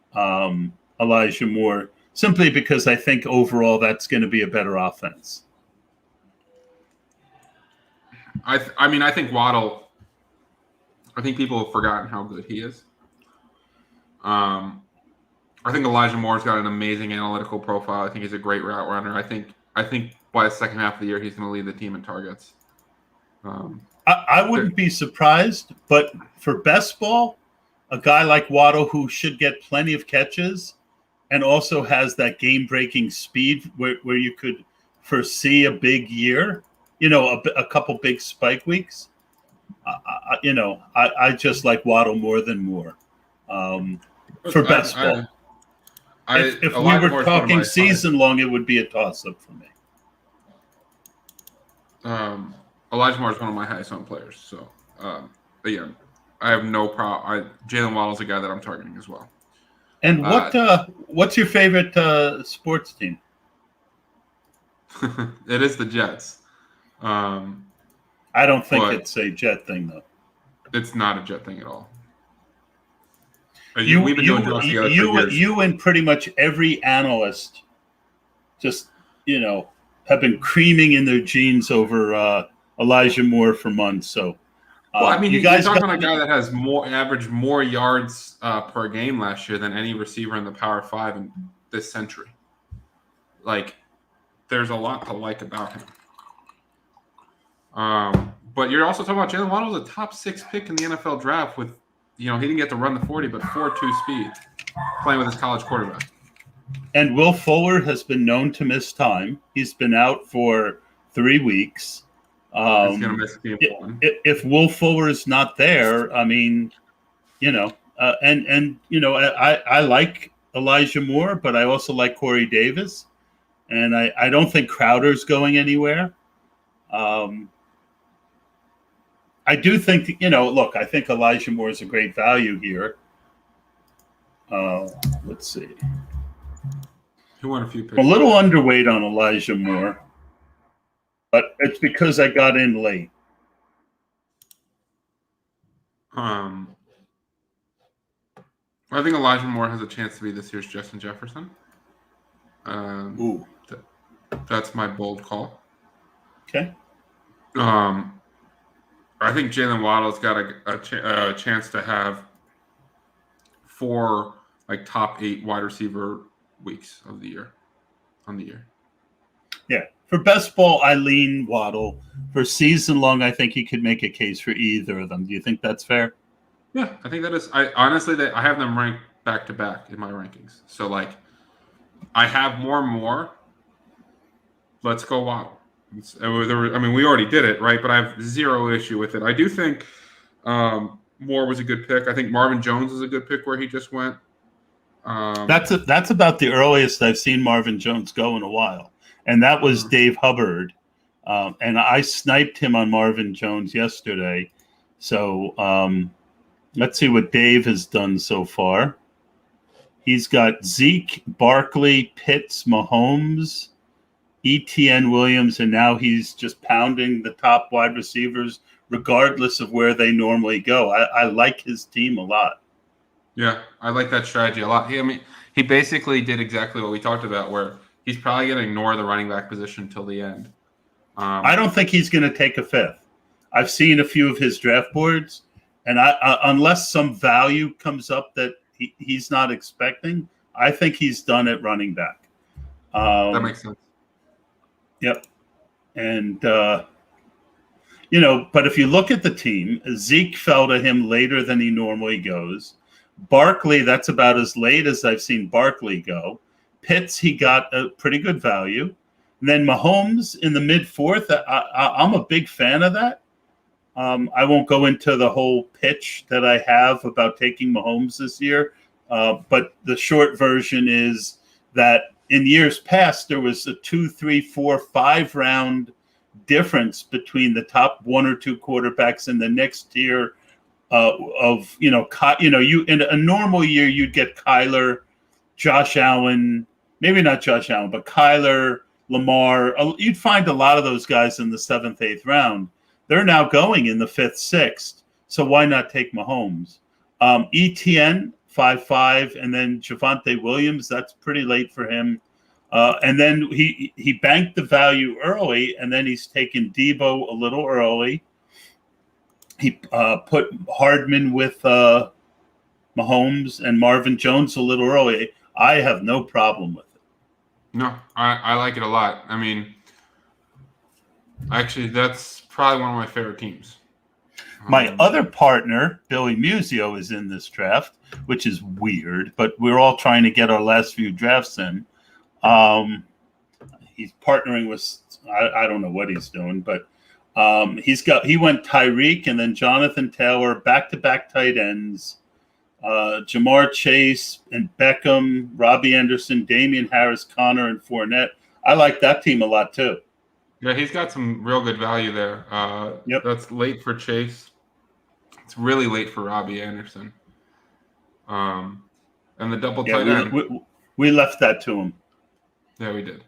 Elijah Moore, simply because I think overall that's going to be a better offense. I think Waddle, I think people have forgotten how good he is. I think Elijah Moore's got an amazing analytical profile. I think he's a great route runner. I think by the second half of the year, he's going to lead the team in targets. I wouldn't be surprised, but for best ball, a guy like Waddle who should get plenty of catches and also has that game-breaking speed where you could foresee a big year, a couple big spike weeks. I just like Waddle more than Moore for best ball. If we were talking season long, it would be a toss-up for me. Elijah Moore is one of my highest owned players. So, again, I have no problem. Jalen Waddle's a guy that I'm targeting as well. And what's your favorite sports team? It is the Jets. I don't think it's a Jet thing, though. It's not a Jet thing at all. You and pretty much every analyst just, have been creaming in their jeans over Elijah Moore for months. So, you guys talking about a guy that has averaged more yards per game last year than any receiver in the Power 5 in this century. Like, there's a lot to like about him. But you're also talking about Jalen Waddle was a top 6 pick in the NFL draft with, he didn't get to run the 40, but 4.2 speed, playing with his college quarterback. And Will Fuller has been known to miss time. He's been out for 3 weeks. He's going to miss game one. If Will Fuller is not there, I mean, I like Elijah Moore, but I also like Corey Davis, and I don't think Crowder's going anywhere. I do think, look, I think Elijah Moore is a great value here. Let's see. He won a few picks. I'm a little underweight on Elijah Moore, but it's because I got in late. I think Elijah Moore has a chance to be this year's Justin Jefferson. Ooh. That's my bold call. Okay. I think Jalen Waddle's got a chance to have 4 top 8 wide receiver weeks of the year on the year. Yeah. For best ball, I lean Waddle. For season long, I think he could make a case for either of them. Do you think that's fair? Yeah, I think that is. I honestly, I have them ranked back to back in my rankings. So I have more. Let's go Waddle. We already did it, right? But I have zero issue with it. I do think Moore was a good pick. I think Marvin Jones is a good pick where he just went. That's about the earliest I've seen Marvin Jones go in a while, and that was Dave Hubbard. And I sniped him on Marvin Jones yesterday. So let's see what Dave has done so far. He's got Zeke, Barkley, Pitts, Mahomes, ETN, Williams, and now he's just pounding the top wide receivers regardless of where they normally go. I like his team a lot. Yeah, I like that strategy a lot. He basically did exactly what we talked about, where he's probably going to ignore the running back position till the end. I don't think he's going to take a 5th. I've seen a few of his draft boards, and unless some value comes up that he's not expecting, I think he's done at running back. That makes sense. Yep. And, but if you look at the team, Zeke fell to him later than he normally goes. Barkley, that's about as late as I've seen Barkley go. Pitts, he got a pretty good value. And then Mahomes in the mid-4th, I'm a big fan of that. I won't go into the whole pitch that I have about taking Mahomes this year, but the short version is that in years past, there was a 2, 3, 4, 5 round difference between the top 1 or 2 quarterbacks and the next tier in a normal year, you'd get Kyler, Josh Allen, maybe not Josh Allen, but Kyler, Lamar. You'd find a lot of those guys in the 7th, 8th round. They're now going in the 5th, 6th. So why not take Mahomes? ETN, 5.5, and then Javonte Williams. That's pretty late for him. And then he banked the value early, and then he's taken Debo a little early. He put Hardman with Mahomes and Marvin Jones a little early. I have no problem with it. No, I like it a lot. Actually, that's probably one of my favorite teams. My other partner, Billy Musio, is in this draft, which is weird, but we're all trying to get our last few drafts in. He's partnering with, I don't know what he's doing, but he went Tyreek and then Jonathan Taylor, back-to-back tight ends, Jamar Chase and Beckham, Robbie Anderson, Damian Harris, Connor, and Fournette. I like that team a lot too. Yeah, he's got some real good value there. Yep. That's late for Chase. It's really late for Robbie Anderson. And the double tight end. We left that to him. Yeah, we did.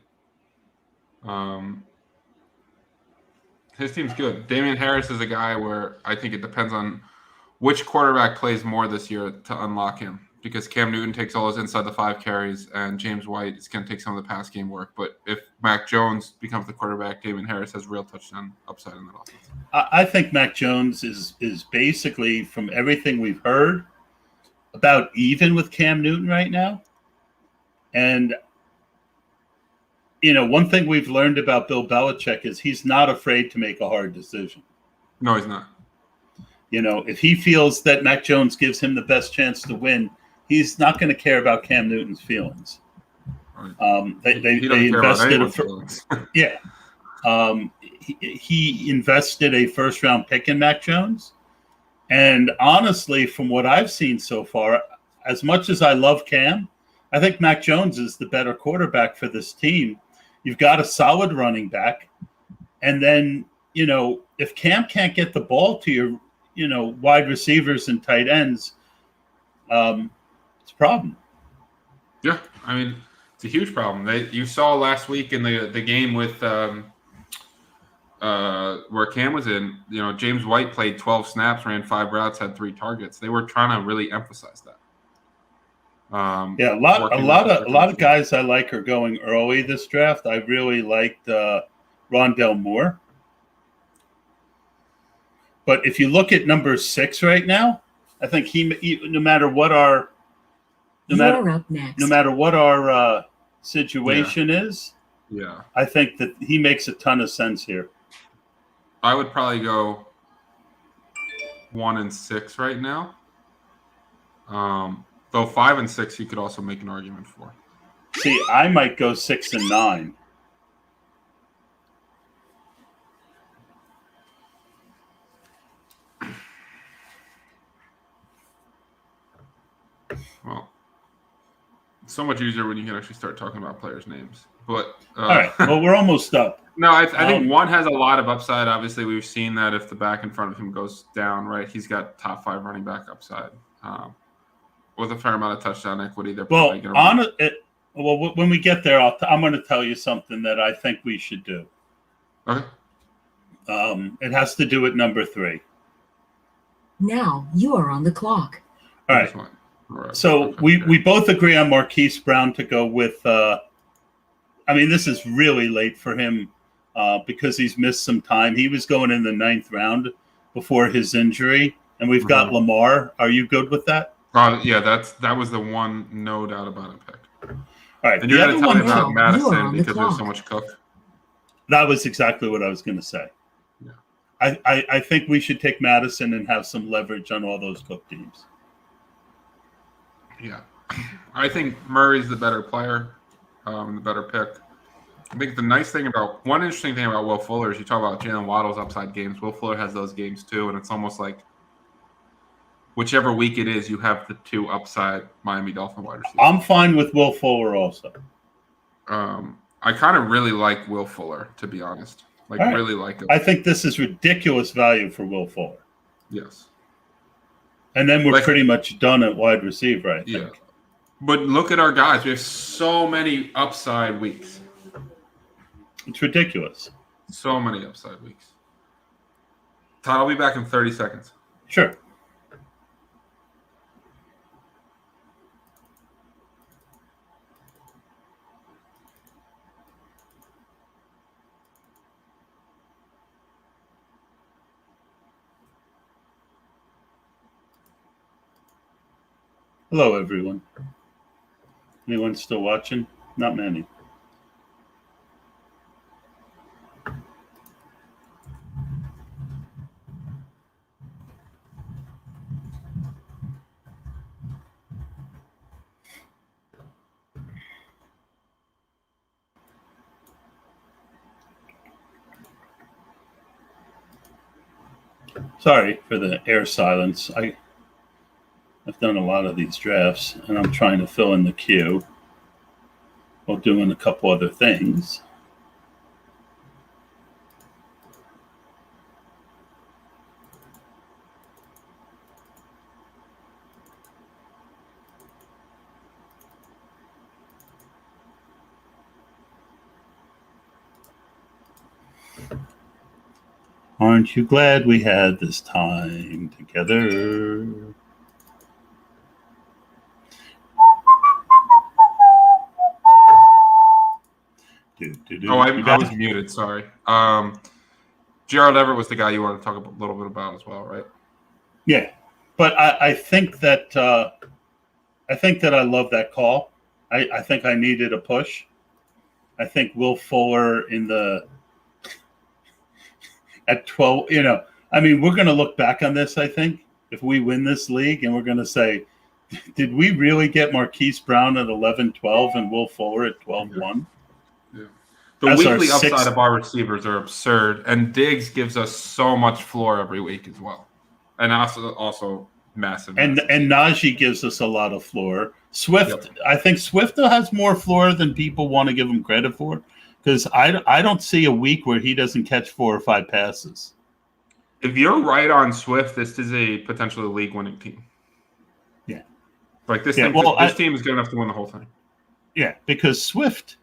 His team's good. Damian Harris is a guy where I think it depends on which quarterback plays more this year to unlock him, because Cam Newton takes all his inside the 5 carries and James White is going to take some of the pass game work. But if Mac Jones becomes the quarterback, Damian Harris has real touchdown upside in that offense. I think Mac Jones is basically, from everything we've heard, about even with Cam Newton right now. And one thing we've learned about Bill Belichick is he's not afraid to make a hard decision. No, he's not. If he feels that Mac Jones gives him the best chance to win, he's not going to care about Cam Newton's feelings. They doesn't care about invested anyone's feelings. yeah. He invested a first-round pick in Mac Jones. And honestly, from what I've seen so far, as much as I love Cam, I think Mac Jones is the better quarterback for this team. You've got a solid running back. And then, if Cam can't get the ball to your, wide receivers and tight ends, it's a problem. Yeah, I mean, it's a huge problem. You saw last week in the game with where Cam was in, James White played 12 snaps, ran 5 routes, had 3 targets. They were trying to really emphasize that. A lot of guys I like are going early this draft. I really liked Rondell Moore. But if you look at number 6 right now, I think he no matter what our situation is, I think that he makes a ton of sense here. I would probably go 1 and 6 right now. Though 5 and 6, you could also make an argument for. See, I might go 6 and 9. Well, it's so much easier when you can actually start talking about players' names. But all right, well, we're almost up. No, I think 1 has a lot of upside. Obviously, we've seen that if the back in front of him goes down, right, he's got top 5 running back upside. With a fair amount of touchdown equity, they're probably going to. Well, when we get there, I'm going to tell you something that I think we should do. Okay. It has to do with number 3. Now you are on the clock. All right. So we both agree on Marquise Brown to go with. This is really late for him because he's missed some time. He was going in the 9th round before his injury, and we've got Lamar. Are you good with that? Yeah, that was the one, no doubt about it, pick. All right, and you're going to tell me about Madison because there's so much cook. That was exactly what I was going to say. Yeah, I think we should take Madison and have some leverage on all those cook teams. Yeah, I think Murray's the better player, the better pick. I think one interesting thing about Will Fuller is you talk about Jalen Waddle's upside games. Will Fuller has those games too, and it's almost like whichever week it is, you have the 2 upside Miami Dolphin wide receivers. I'm fine with Will Fuller also. I kind of really like Will Fuller, to be honest. Really like him. I think this is ridiculous value for Will Fuller. Yes. And then we're pretty much done at wide receiver, I think. Yeah. But look at our guys. We have so many upside weeks. It's ridiculous. So many upside weeks. Todd, I'll be back in 30 seconds. Sure. Hello, everyone. Anyone still watching? Not many. Sorry for the air silence. I've done a lot of these drafts, and I'm trying to fill in the queue while doing a couple other things. Aren't you glad we had this time together? I was muted. Sorry. Gerald Everett was the guy you wanted to talk a little bit about as well, right? Yeah, but I think that I love that call. I think I needed a push. I think Will Fuller at 12. We're going to look back on this. I think if we win this league, and we're going to say Did we really get Marquise Brown at 11-12 and Will Fuller at 12-1? Yeah. The That's our weekly upside sixth- of our receivers are absurd, and Diggs gives us so much floor every week as well, and also massive. And Najee gives us a lot of floor. Swift, I think Swift has more floor than people want to give him credit for, because I don't see a week where he doesn't catch 4 or 5 passes. If you're right on Swift, this is a potentially league-winning team. Yeah, like this. Yeah, this team is good enough to win the whole thing. Yeah, because Swift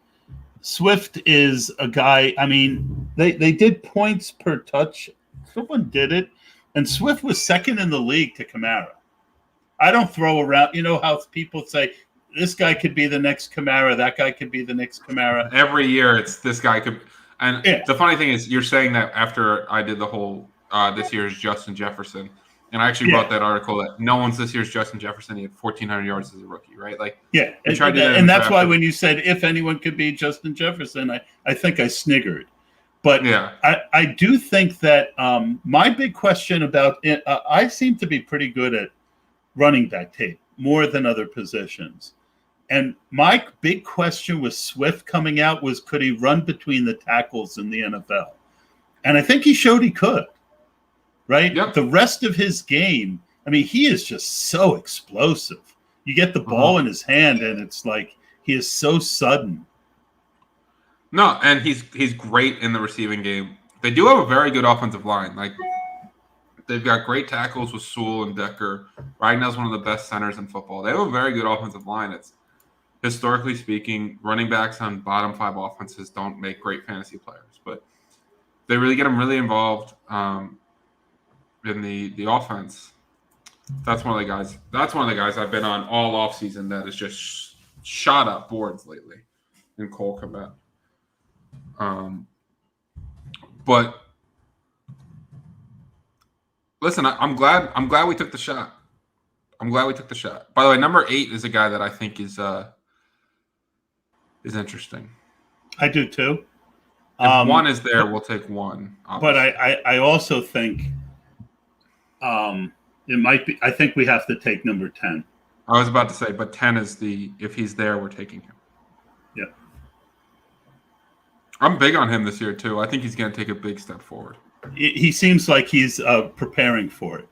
is a guy. I mean, they did points per touch. Someone did it, and Swift was second in the league to Kamara. I don't throw around. You know how people say this guy could be the next Kamara, that guy could be the next Kamara. Every year, it's this guy could. And the funny thing is, you're saying that after I did the whole this year's Justin Jefferson, and I actually wrote that article that no one's this year's Justin Jefferson. He had 1,400 yards as a rookie, right? Like, and that's why when you said if anyone could be Justin Jefferson, I think I sniggered. But I do think that my big question about it, I seem to be pretty good at running back tape more than other positions. And my big question with Swift coming out was, could he run between the tackles in the NFL? And I think he showed he could, right? Yep. The rest of his game, I mean, he is just so explosive. You get the ball in his hand, and it's like he is so sudden. No, and he's great in the receiving game. They do have a very good offensive line. Like, they've got great tackles with Sewell and Decker. Ragnall's one of the best centers in football. They have a very good offensive line. It's historically speaking, running backs on bottom 5 offenses don't make great fantasy players, but they really get them really involved in the offense. That's one of the guys. That's one of the guys I've been on all offseason that has just shot up boards lately in Cole Kmet. But listen, I'm glad we took the shot. I'm glad we took the shot. By the way, number 8 is a guy that I think is interesting. I do too. If one is there, we'll take one. Obviously. But I also think it might be. I think we have to take number 10. I was about to say, but 10 is if he's there, we're taking him. Yeah. I'm big on him this year too. I think he's going to take a big step forward. He seems like he's preparing for it.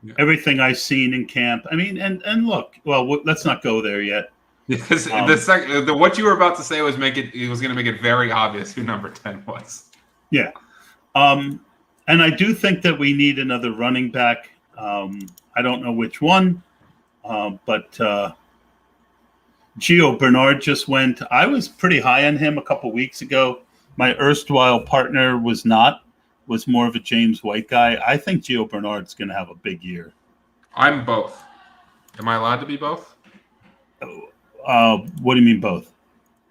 Yeah. Everything I've seen in camp. I mean, and look. Well, let's not go there yet. Because what you were about to say was it was going to make it very obvious who number 10 was. Yeah. And I do think that we need another running back. I don't know which one, but Gio Bernard just went. I was pretty high on him a couple weeks ago. My erstwhile partner was more of a James White guy. I think Gio Bernard's going to have a big year. I'm both. Am I allowed to be both? What do you mean both?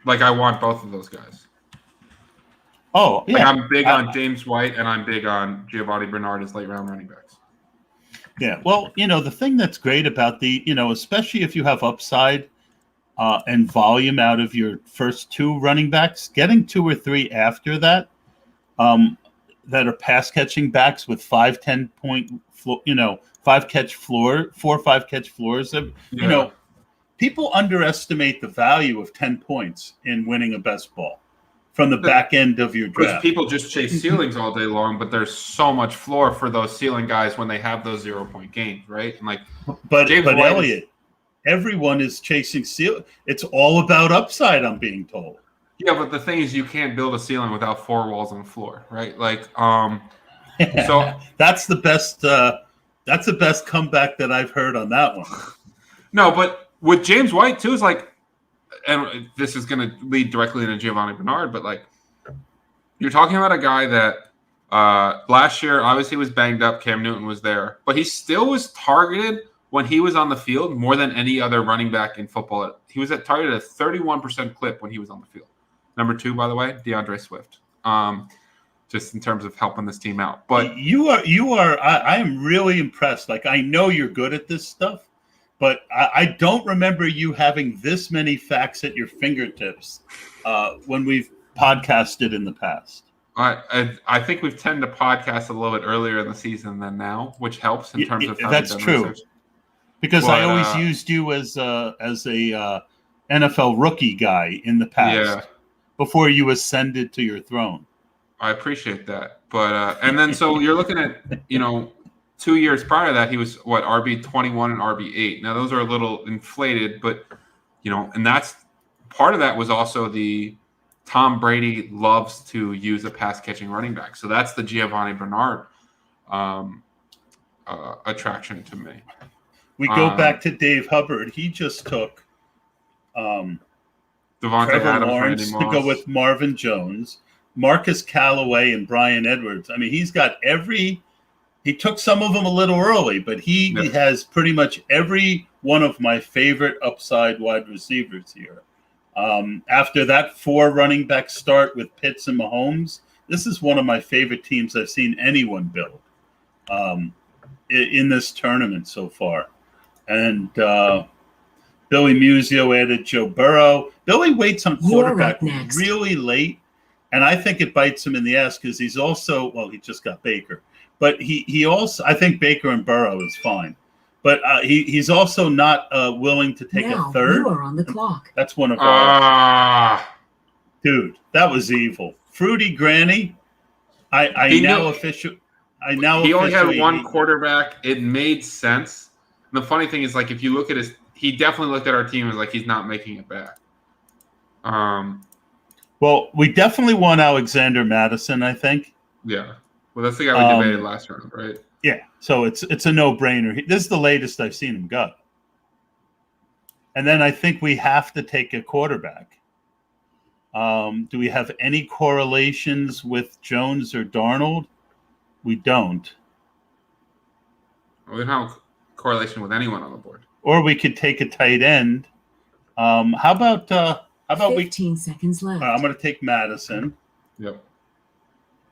Like, I want both of those guys. Oh, yeah. Like, I'm big on James White, and I'm big on Giovanni Bernard as late-round running backs. Yeah, well, the thing that's great about especially if you have upside and volume out of your first 2 running backs, getting 2 or 3 after that that are pass-catching backs with 5-10 point, 5-catch floor, 4 or 5 catch floors. People underestimate the value of 10 points in winning a best ball from the back end of your draft. Because people just chase ceilings all day long, but there's so much floor for those ceiling guys when they have those 0-point games, right? And but Elliot, everyone is chasing ceiling. It's all about upside, I'm being told. Yeah, but the thing is, you can't build a ceiling without 4 walls on the floor, right? So that's the best. That's the best comeback that I've heard on that one. No, but with James White too, is and this is going to lead directly into Giovanni Bernard, but you're talking about a guy that last year obviously was banged up. Cam Newton was there, but he still was targeted when he was on the field more than any other running back in football. He was targeted at 31% clip when he was on the field. Number 2, by the way, DeAndre Swift. Just in terms of helping this team out. But you are. I am really impressed. I know you're good at this stuff, but I don't remember you having this many facts at your fingertips when we've podcasted in the past. I think we've tended to podcast a little bit earlier in the season than now, which helps in terms of how that's true. Research. Because But, I always used you as a NFL rookie guy in the past yeah, before you ascended to your throne. I appreciate that. But and then so you're looking at 2 years prior to that he was what RB21 and RB8. Now those are a little inflated, but and that's part of that was also the Tom Brady loves to use a pass catching running back. So that's the Giovanni Bernard attraction to me. We go back to Dave Hubbard. He just took Devontae Trevor Adams, Lawrence Randy to go Moss. with Marvin Jones, Marcus Callaway, and Brian Edwards. I mean, he's got he took some of them a little early, but he has pretty much every one of my favorite upside wide receivers here. After that 4 running back start with Pitts and Mahomes, this is one of my favorite teams I've seen anyone build in this tournament so far. And Billy Muzio added Joe Burrow. Billy waits on quarterback really late, and I think it bites him in the ass because he's also he just got Baker, but he also I think Baker and Burrow is fine, but he's also not willing to take a third. You are on the clock. That's one of our dude. That was evil. Fruity Granny. He only had one quarterback. It made sense. And the funny thing is, like, if you look at he definitely looked at our team and was like, he's not making it back. Well, we definitely won Alexander Madison, I think. Yeah. Well, that's the guy we debated last round, right? Yeah. So it's a no-brainer. This is the latest I've seen him go. And then I think we have to take a quarterback. Do we have any correlations with Jones or Darnold? We don't. We don't have correlation with anyone on the board. Or we could take a tight end. How about 15 seconds left. I'm going to take Madison. Yep.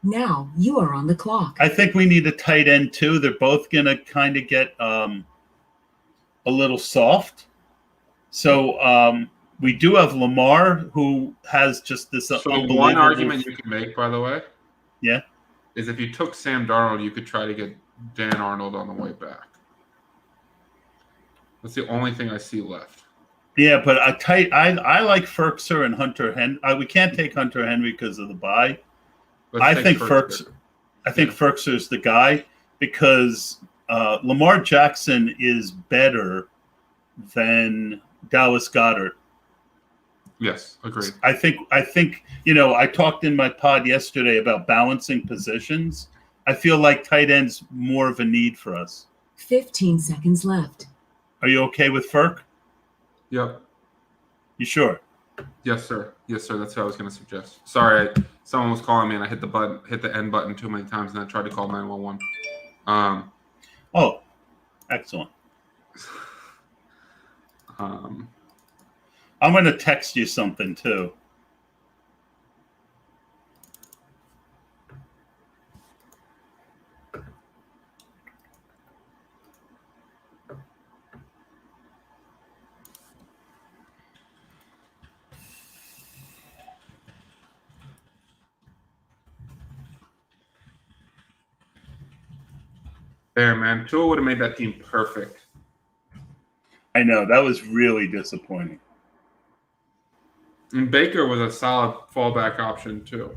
Now you are on the clock. I think we need a tight end too. They're both going to kind of get a little soft. So we do have Lamar, who has just this unbelievable. One argument you can make, by the way, yeah, is if you took Sam Darnold, you could try to get Dan Arnold on the way back. That's the only thing I see left. Yeah, but I like Ferkser and Hunter Henry. We can't take Hunter Henry because of the bye. I think Ferkser is the guy because Lamar Jackson is better than Dallas Goedert. Yes, agreed. I think I talked in my pod yesterday about balancing positions. I feel like tight end's more of a need for us. 15 seconds left. Are you okay with Ferk? Yep. You sure? Yes, sir. Yes, sir. That's what I was going to suggest. Sorry, someone was calling me and I hit the end button too many times and I tried to call 911. Oh, excellent. I'm going to text you something too. There, man. Tua would have made that team perfect. I know. That was really disappointing. And Baker was a solid fallback option, too.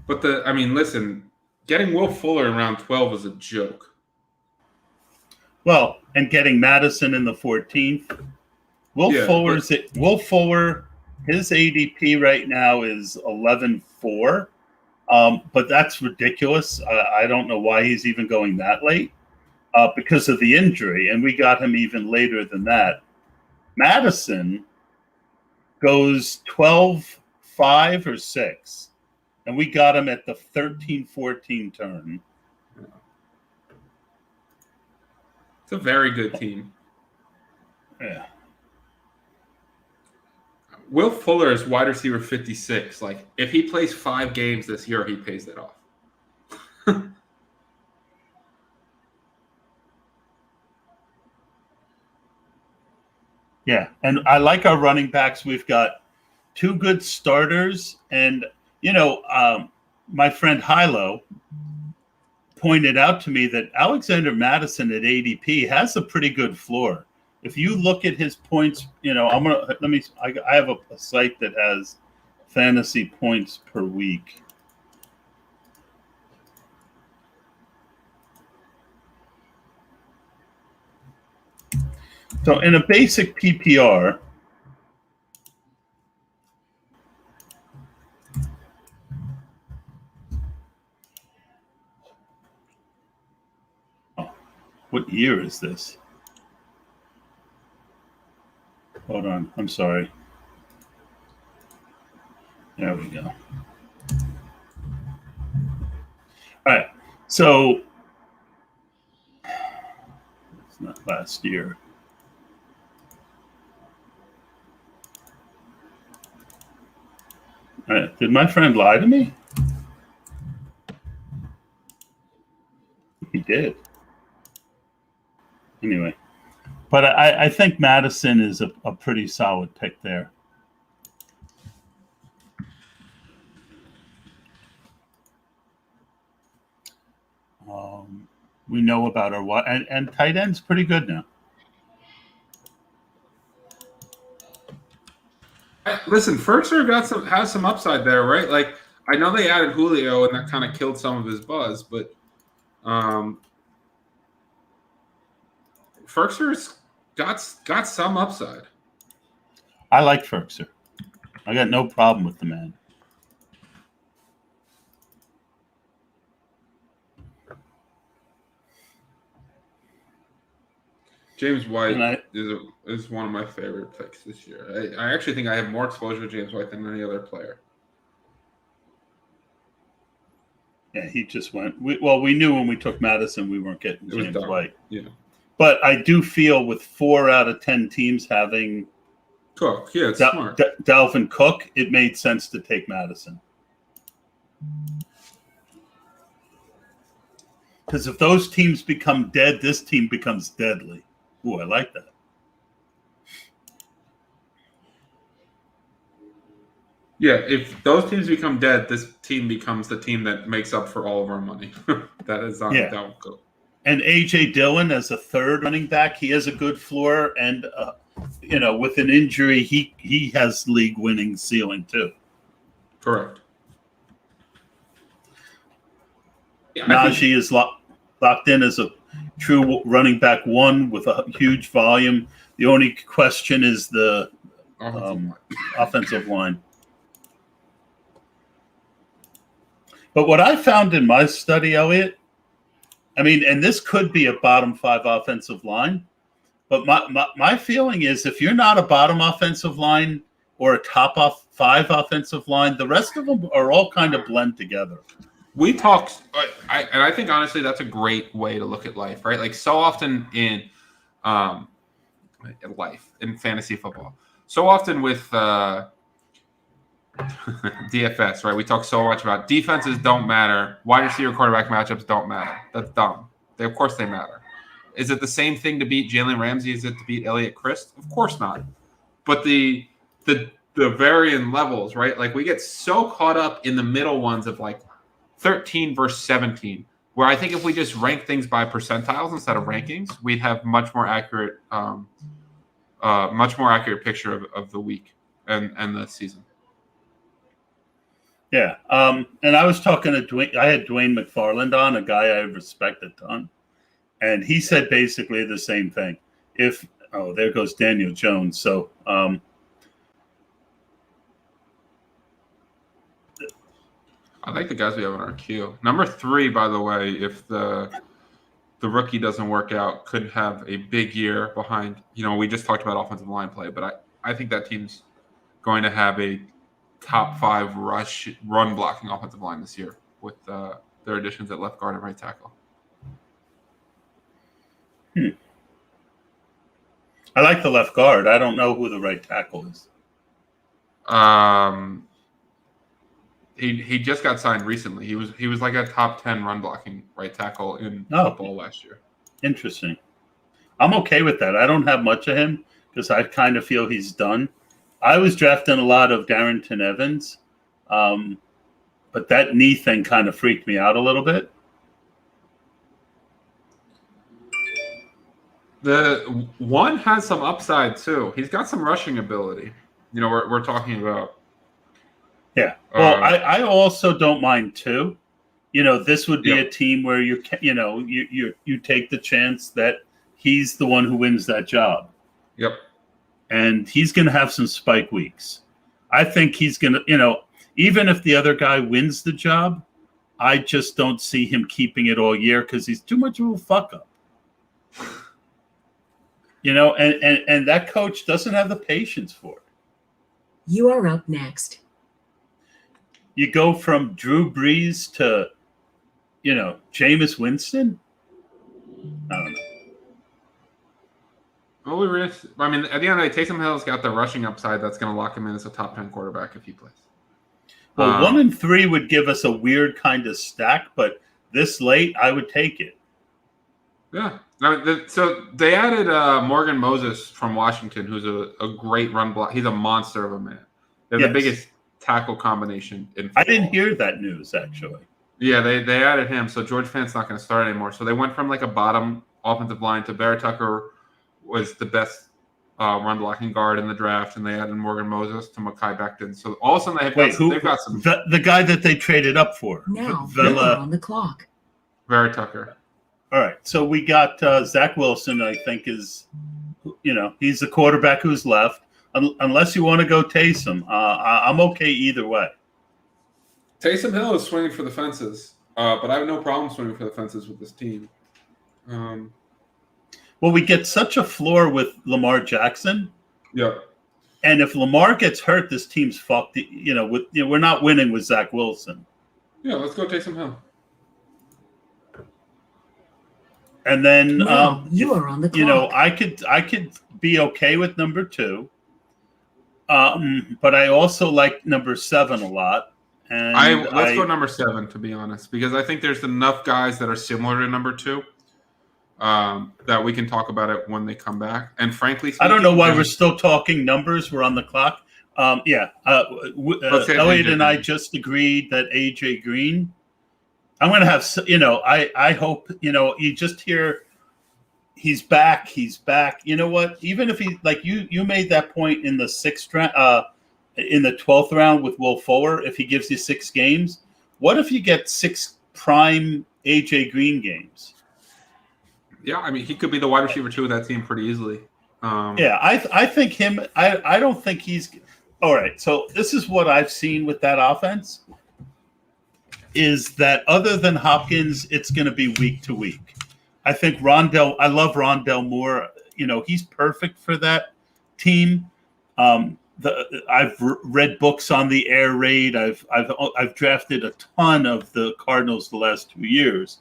But listen, getting Will Fuller in round 12 was a joke. Well, and getting Madison in the 14th. Will Fuller, his ADP right now is 11-4. But that's ridiculous. I don't know why he's even going that late because of the injury. And we got him even later than that. Madison goes 12, 5, or 6. And we got him at the 13-14 turn. It's a very good team. Yeah. Will Fuller is wide receiver 56. Like, if he plays 5 games this year, he pays it off. Yeah, and I like our running backs. We've got 2 good starters. And, my friend Hilo pointed out to me that Alexander Mattison at ADP has a pretty good floor. If you look at his points, I have a site that has fantasy points per week. So in a basic PPR, what year is this? Hold on, I'm sorry. There we go. All right, so it's not last year. All right, did my friend lie to me? He did. Anyway, but I think Madison is a pretty solid pick there. We know about our and tight end's pretty good now. Listen, Ferguson has some upside there, right? Like, I know they added Julio and that kind of killed some of his buzz, but Ferguson's got some upside. I like Ferguson. I got no problem with the man. James White is one of my favorite picks this year. I actually think I have more exposure to James White than any other player. Yeah, he just went. We knew when we took Madison we weren't getting James White. Yeah. But I do feel with 4 out of 10 teams having Cook, yeah, it's smart. Dalvin Cook, it made sense to take Madison. Because if those teams become dead, this team becomes deadly. Ooh, I like that. Yeah, if those teams become dead, this team becomes the team that makes up for all of our money. That is on Dalvin Cook. And A.J. Dillon as a third running back, he has a good floor. And, with an injury, he has league-winning ceiling too. Correct. Yeah, Najee is locked in as a true running back one with a huge volume. The only question is the offensive line. But what I found in my study, Elliot, and this could be a bottom 5 offensive line, but my feeling is if you're not a bottom offensive line or a top 5 offensive line, the rest of them are all kind of blend together. We talked, and I think honestly that's a great way to look at life, right? Like so often in life, in fantasy football, so often with DFS, right? We talk so much about defenses don't matter, wide receiver quarterback matchups don't matter. That's dumb. Of course they matter. Is it the same thing to beat Jalen Ramsey? Is it to beat Eliot Crist? Of course not. But the varying levels, right? Like we get so caught up in the middle ones of like 13 versus 17, where I think if we just rank things by percentiles instead of rankings, we'd have much more accurate picture of the week and the season. Yeah. And I was talking to Dwayne. I had Dwayne McFarland on, a guy I respect a ton. And he said basically the same thing. There goes Daniel Jones. So I like the guys we have on our queue. Number 3, by the way, if the rookie doesn't work out, could have a big year behind. We just talked about offensive line play, but I think that team's going to have a top 5 run blocking offensive line this year with their additions at left guard and right tackle. I like the left guard. I don't know who the right tackle is. He just got signed recently. He was like a top 10 run blocking right tackle in football last year. Interesting. I'm okay with that. I don't have much of him because I kind of feel he's done. I was drafting a lot of Darrington Evans, but that knee thing kind of freaked me out a little bit. The one has some upside too. He's got some rushing ability. We're talking about. Yeah. Well, I also don't mind two. This would be a team where you take the chance that he's the one who wins that job. Yep. And he's going to have some spike weeks. I think he's going to, even if the other guy wins the job, I just don't see him keeping it all year because he's too much of a fuck up. And that coach doesn't have the patience for it. You are up next. You go from Drew Brees to, Jameis Winston? I don't know. I mean, at the end of the day, Taysom Hill's got the rushing upside that's going to lock him in as a top 10 quarterback if he plays. Well, 1 and 3 would give us a weird kind of stack, but this late, I would take it. Yeah. So they added Morgan Moses from Washington, who's a great run block. He's a monster of a man. They're the biggest tackle combination in football. I didn't hear that news, actually. Yeah, they added him, so George Fant's not going to start anymore. So they went from like a bottom offensive line to Barrett Tucker was the best run blocking guard in the draft, and they added Morgan Moses to Mekhi Becton. So all of a sudden they've got some. The guy that they traded up for. Now Vela on the clock. Barrett Tucker. All right, so we got Zach Wilson. I think is, he's the quarterback who's left. Unless you want to go Taysom, I'm okay either way. Taysom Hill is swinging for the fences, but I have no problem swinging for the fences with this team. Well, we get such a floor with Lamar Jackson. Yeah. And if Lamar gets hurt, this team's fucked. We're not winning with Zach Wilson. Yeah, let's go Taysom Hill. And then you are on the clock. I could be okay with number 2. But I also like number 7 a lot. And let's go number 7, to be honest, because I think there's enough guys that are similar to number 2 that we can talk about it when they come back. And frankly, I don't know why we're still talking numbers. We're on the clock. Elliot and I just agreed that AJ Green. I'm going to have, I hope, you just hear he's back. He's back. You know what? Even if he, like you made that point in the 6th round, in the 12th round with Will Fuller, if he gives you 6 games, what if you get 6 prime AJ Green games? Yeah, I mean, he could be the wide receiver 2 of that team pretty easily. I think him. I don't think he's all right. So this is what I've seen with that offense. Is that other than Hopkins, it's going to be week to week. I think I love Rondell Moore. He's perfect for that team. I've read books on the air raid. I've drafted a ton of the Cardinals the last 2 years.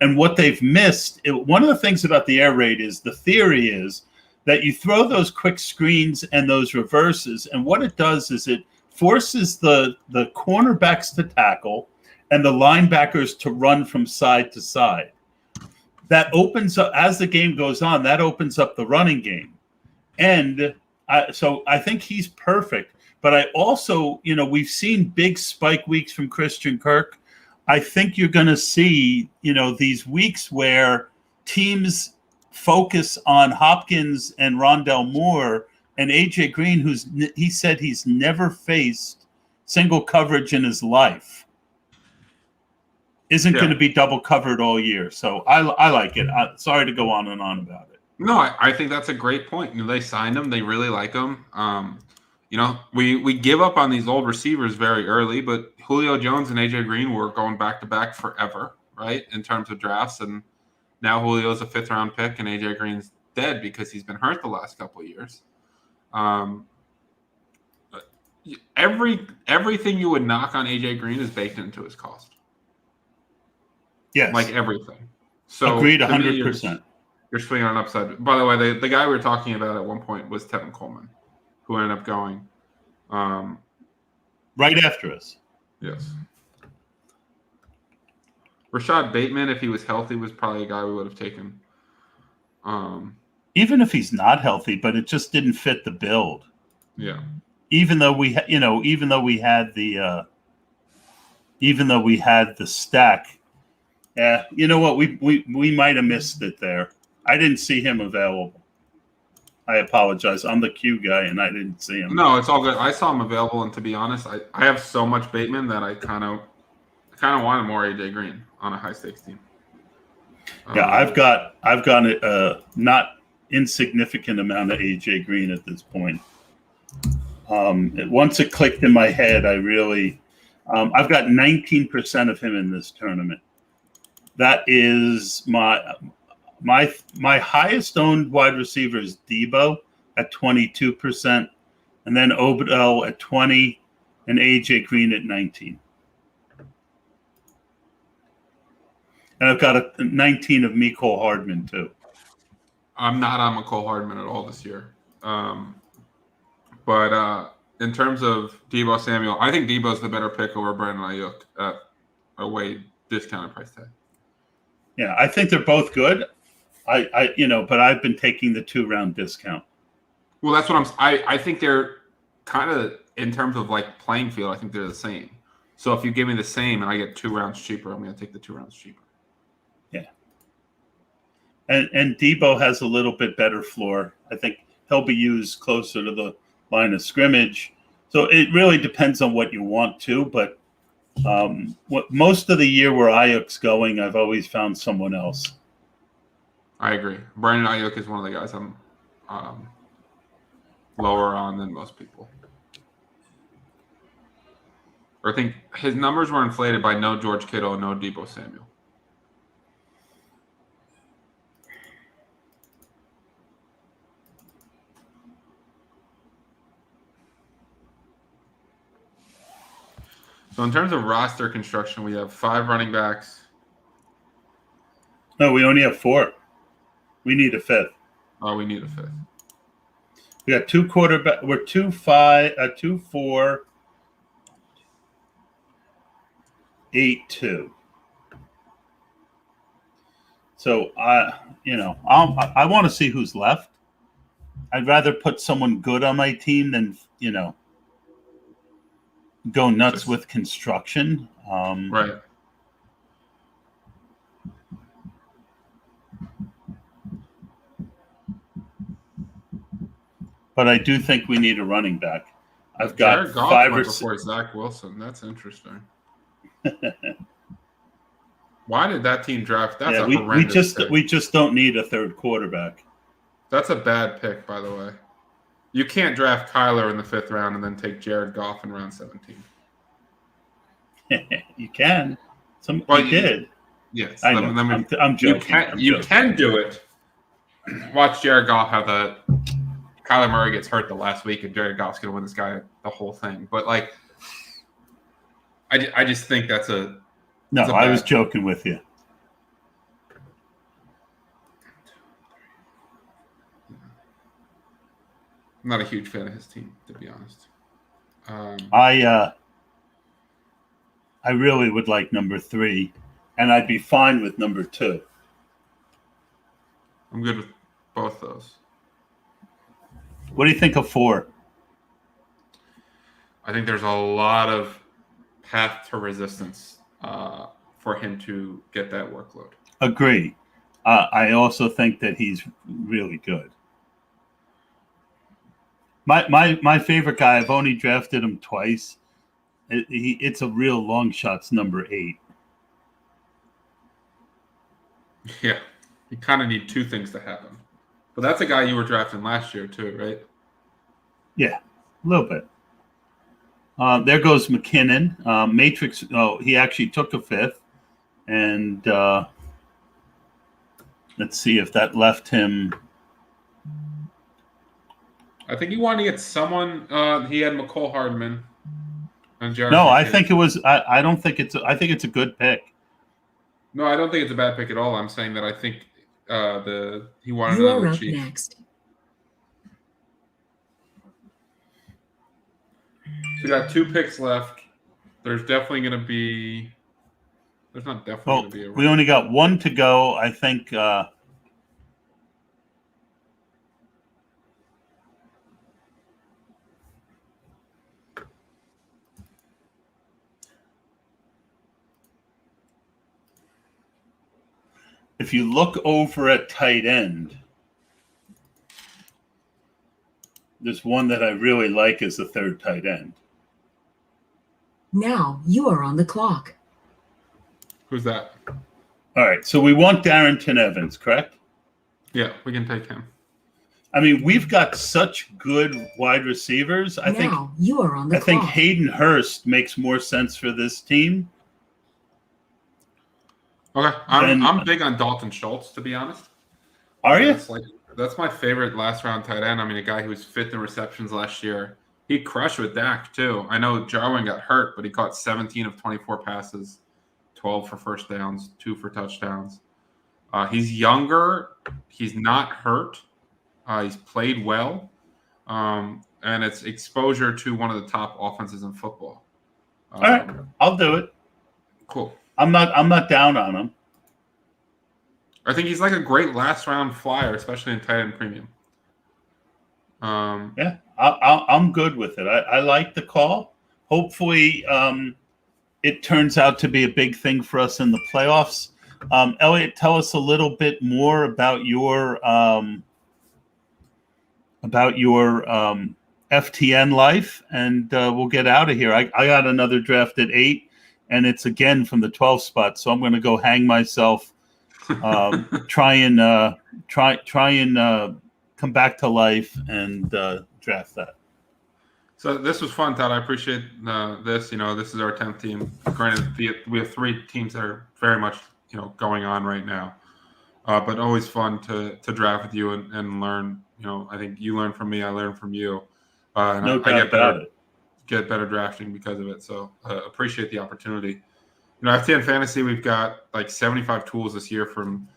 And what they've missed, one of the things about the air raid is the theory is that you throw those quick screens and those reverses, and what it does is it forces the cornerbacks to tackle and the linebackers to run from side to side. That opens up, as the game goes on, that opens up the running game. And so I think he's perfect. But I also, we've seen big spike weeks from Christian Kirk. I think you're going to see, these weeks where teams focus on Hopkins and Rondell Moore and AJ Green, he said he's never faced single coverage in his life, isn't going to be double covered all year. So I like it. Sorry to go on and on about it. No, I think that's a great point. They signed him. They really like him. We give up on these old receivers very early, but Julio Jones and AJ Green were going back to back forever, right? In terms of drafts, and now Julio's a 5th round pick, and AJ Green's dead because he's been hurt the last couple of years. Everything you would knock on AJ Green is baked into his cost. Yes, like everything. So agreed, 100%. You're swinging on upside. By the way, the guy we were talking about at one point was Tevin Coleman, who ended up going right after us. Yes. Rashad Bateman, if he was healthy, was probably a guy we would have taken. Even if he's not healthy, but it just didn't fit the build. Yeah. Even though we had the stack. Yeah, you know what? We might have missed it there. I didn't see him available. I apologize. I'm the Q guy, and I didn't see him. No, it's all good. I saw him available, and to be honest, I have so much Bateman that I kind of wanted more AJ Green on a high stakes team. Yeah, I've got a not insignificant amount of AJ Green at this point. Once it clicked in my head, I really I've got 19% of him in this tournament. That is my highest owned wide receiver is Debo at 22%, and then Odell at 20, and AJ Green at 19. And I've got a 19 of Mecole Hardman too. I'm not on Mecole Hardman at all this year. But in terms of Deebo Samuel, I think Deebo's the better pick over Brandon Ayuk at a way discounted price tag. Yeah, I think they're both good. But I've been taking the 2-round discount. Well, that's what I think they're kind of, in terms of like playing field, I think they're the same. So if you give me the same and I get 2 rounds cheaper, I'm going to take the 2 rounds cheaper. Yeah. And Debo has a little bit better floor. I think he'll be used closer to the line of scrimmage. So it really depends on what you want to. But most of the year where Ayuk's going, I've always found someone else. I agree. Brandon Ayuk is one of the guys I'm lower on than most people. Or I think his numbers were inflated by no George Kittle and no Deebo Samuel. So in terms of roster construction, we have 5 running backs. No, we only have 4. We need a 5th. Oh, we need a 5th. We got 2 quarterback. We're 2-5, 2-4, 8-2. So I want to see who's left. I'd rather put someone good on my team than go nuts with construction. Right. But I do think we need a running back. I've got Jared Goff 5 went or 6. before Zach Wilson. That's interesting. Why did that team draft? That's a horrendous pick. We just don't need a 3rd quarterback. That's a bad pick, by the way. You can't draft Kyler in the 5th round and then take Jared Goff in round 17. You can. You did. Yes. I know. I'm joking. You can do it. Watch Jared Goff have the Kyler Murray gets hurt the last week and Jared Goff's going to win this guy the whole thing. But, like, I just think that's a – No, I was joking with you. I'm not a huge fan of his team, to be honest. I really would like number 3, and I'd be fine with number 2. I'm good with both those. What do you think of 4? I think there's a lot of path to resistance for him to get that workload. Agree. I also think that he's really good. My favorite guy, I've only drafted him twice. It's a real long shot's number 8. Yeah, you kind of need 2 things to happen. But that's a guy you were drafting last year too, right? Yeah, a little bit. There goes McKinnon. Matrix. Oh, he actually took a 5th, and let's see if that left him. I think he wanted to get someone. He had Mecole Hardman and Jared. No, I think it was. I don't think it's. I think it's a good pick. No, I don't think it's a bad pick at all. I'm saying that I think he wanted You are another up chief. next. So we got 2 picks left. There's definitely going to be. There's not definitely going to be a. We only got 1 to go. I think. if you look over at tight end, there's one that I really like as the third tight end. Now you are on the clock. Who's that? All right, so we want Darrington Evans, correct? Yeah, we can take him. I mean, we've got such good wide receivers. I think you are on the clock. think Hayden Hurst makes more sense for this team. Okay, I'm big on Dalton Schultz, to be honest. Are you? That's my favorite last round tight end. I mean, a guy who was fifth in receptions last year. He crushed with Dak too. I know Jarwin got hurt, but he caught 17 of 24 passes, 12 for first downs, 2 for touchdowns. He's younger. He's not hurt. He's played well, and it's exposure to one of the top offenses in football. All right, I'll do it. Cool. I'm not down on him. I think he's like a great last round flyer, especially in tight end premium. Yeah, I'm good with it. I like the call. Hopefully, it turns out to be a big thing for us in the playoffs. Eliot, tell us a little bit more about your FTN life, and we'll get out of here. I got another draft at 8, and it's again from the 12 spot, so I'm going to go hang myself, try and come back to life and draft that. So this was fun, Todd. I appreciate this. This is our 10th team. Granted, we have 3 teams that are very much going on right now, but always fun to draft with you and learn. I think you learn from me, I learn from you, and no doubt about it. Get better drafting because of it. So appreciate the opportunity. FTN Fantasy, we've got like 75 tools this year, from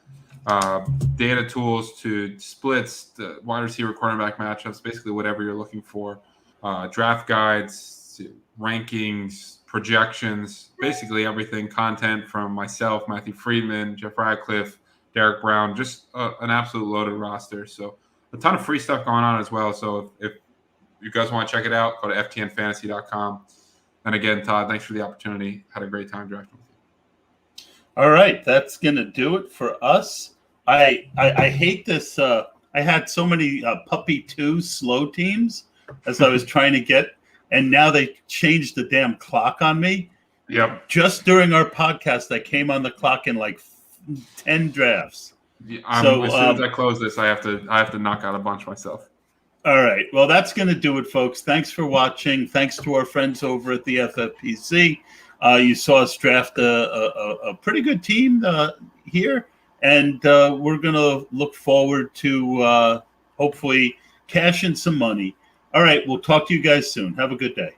data tools to splits, to wide receiver, cornerback matchups, basically whatever you're looking for. Draft guides, rankings, projections, basically everything. Content from myself, Matthew Friedman, Jeff Radcliffe, Derek Brown, just an absolute loaded roster. So a ton of free stuff going on as well. So if you guys want to check it out, go to ftnfantasy.com. And again, Todd, thanks for the opportunity. Had a great time drafting with you. All right, that's going to do it for us. I hate this. I had so many Puppy 2 slow teams as I was trying to get, and now they changed the damn clock on me. Yep. Just during our podcast, I came on the clock in like 10 drafts. Yeah, as soon as I close this, I have to knock out a bunch myself. All right. Well, that's going to do it, folks. Thanks for watching. Thanks to our friends over at the FFPC. You saw us draft a pretty good team here, and we're going to look forward to hopefully cashing some money. All right. We'll talk to you guys soon. Have a good day.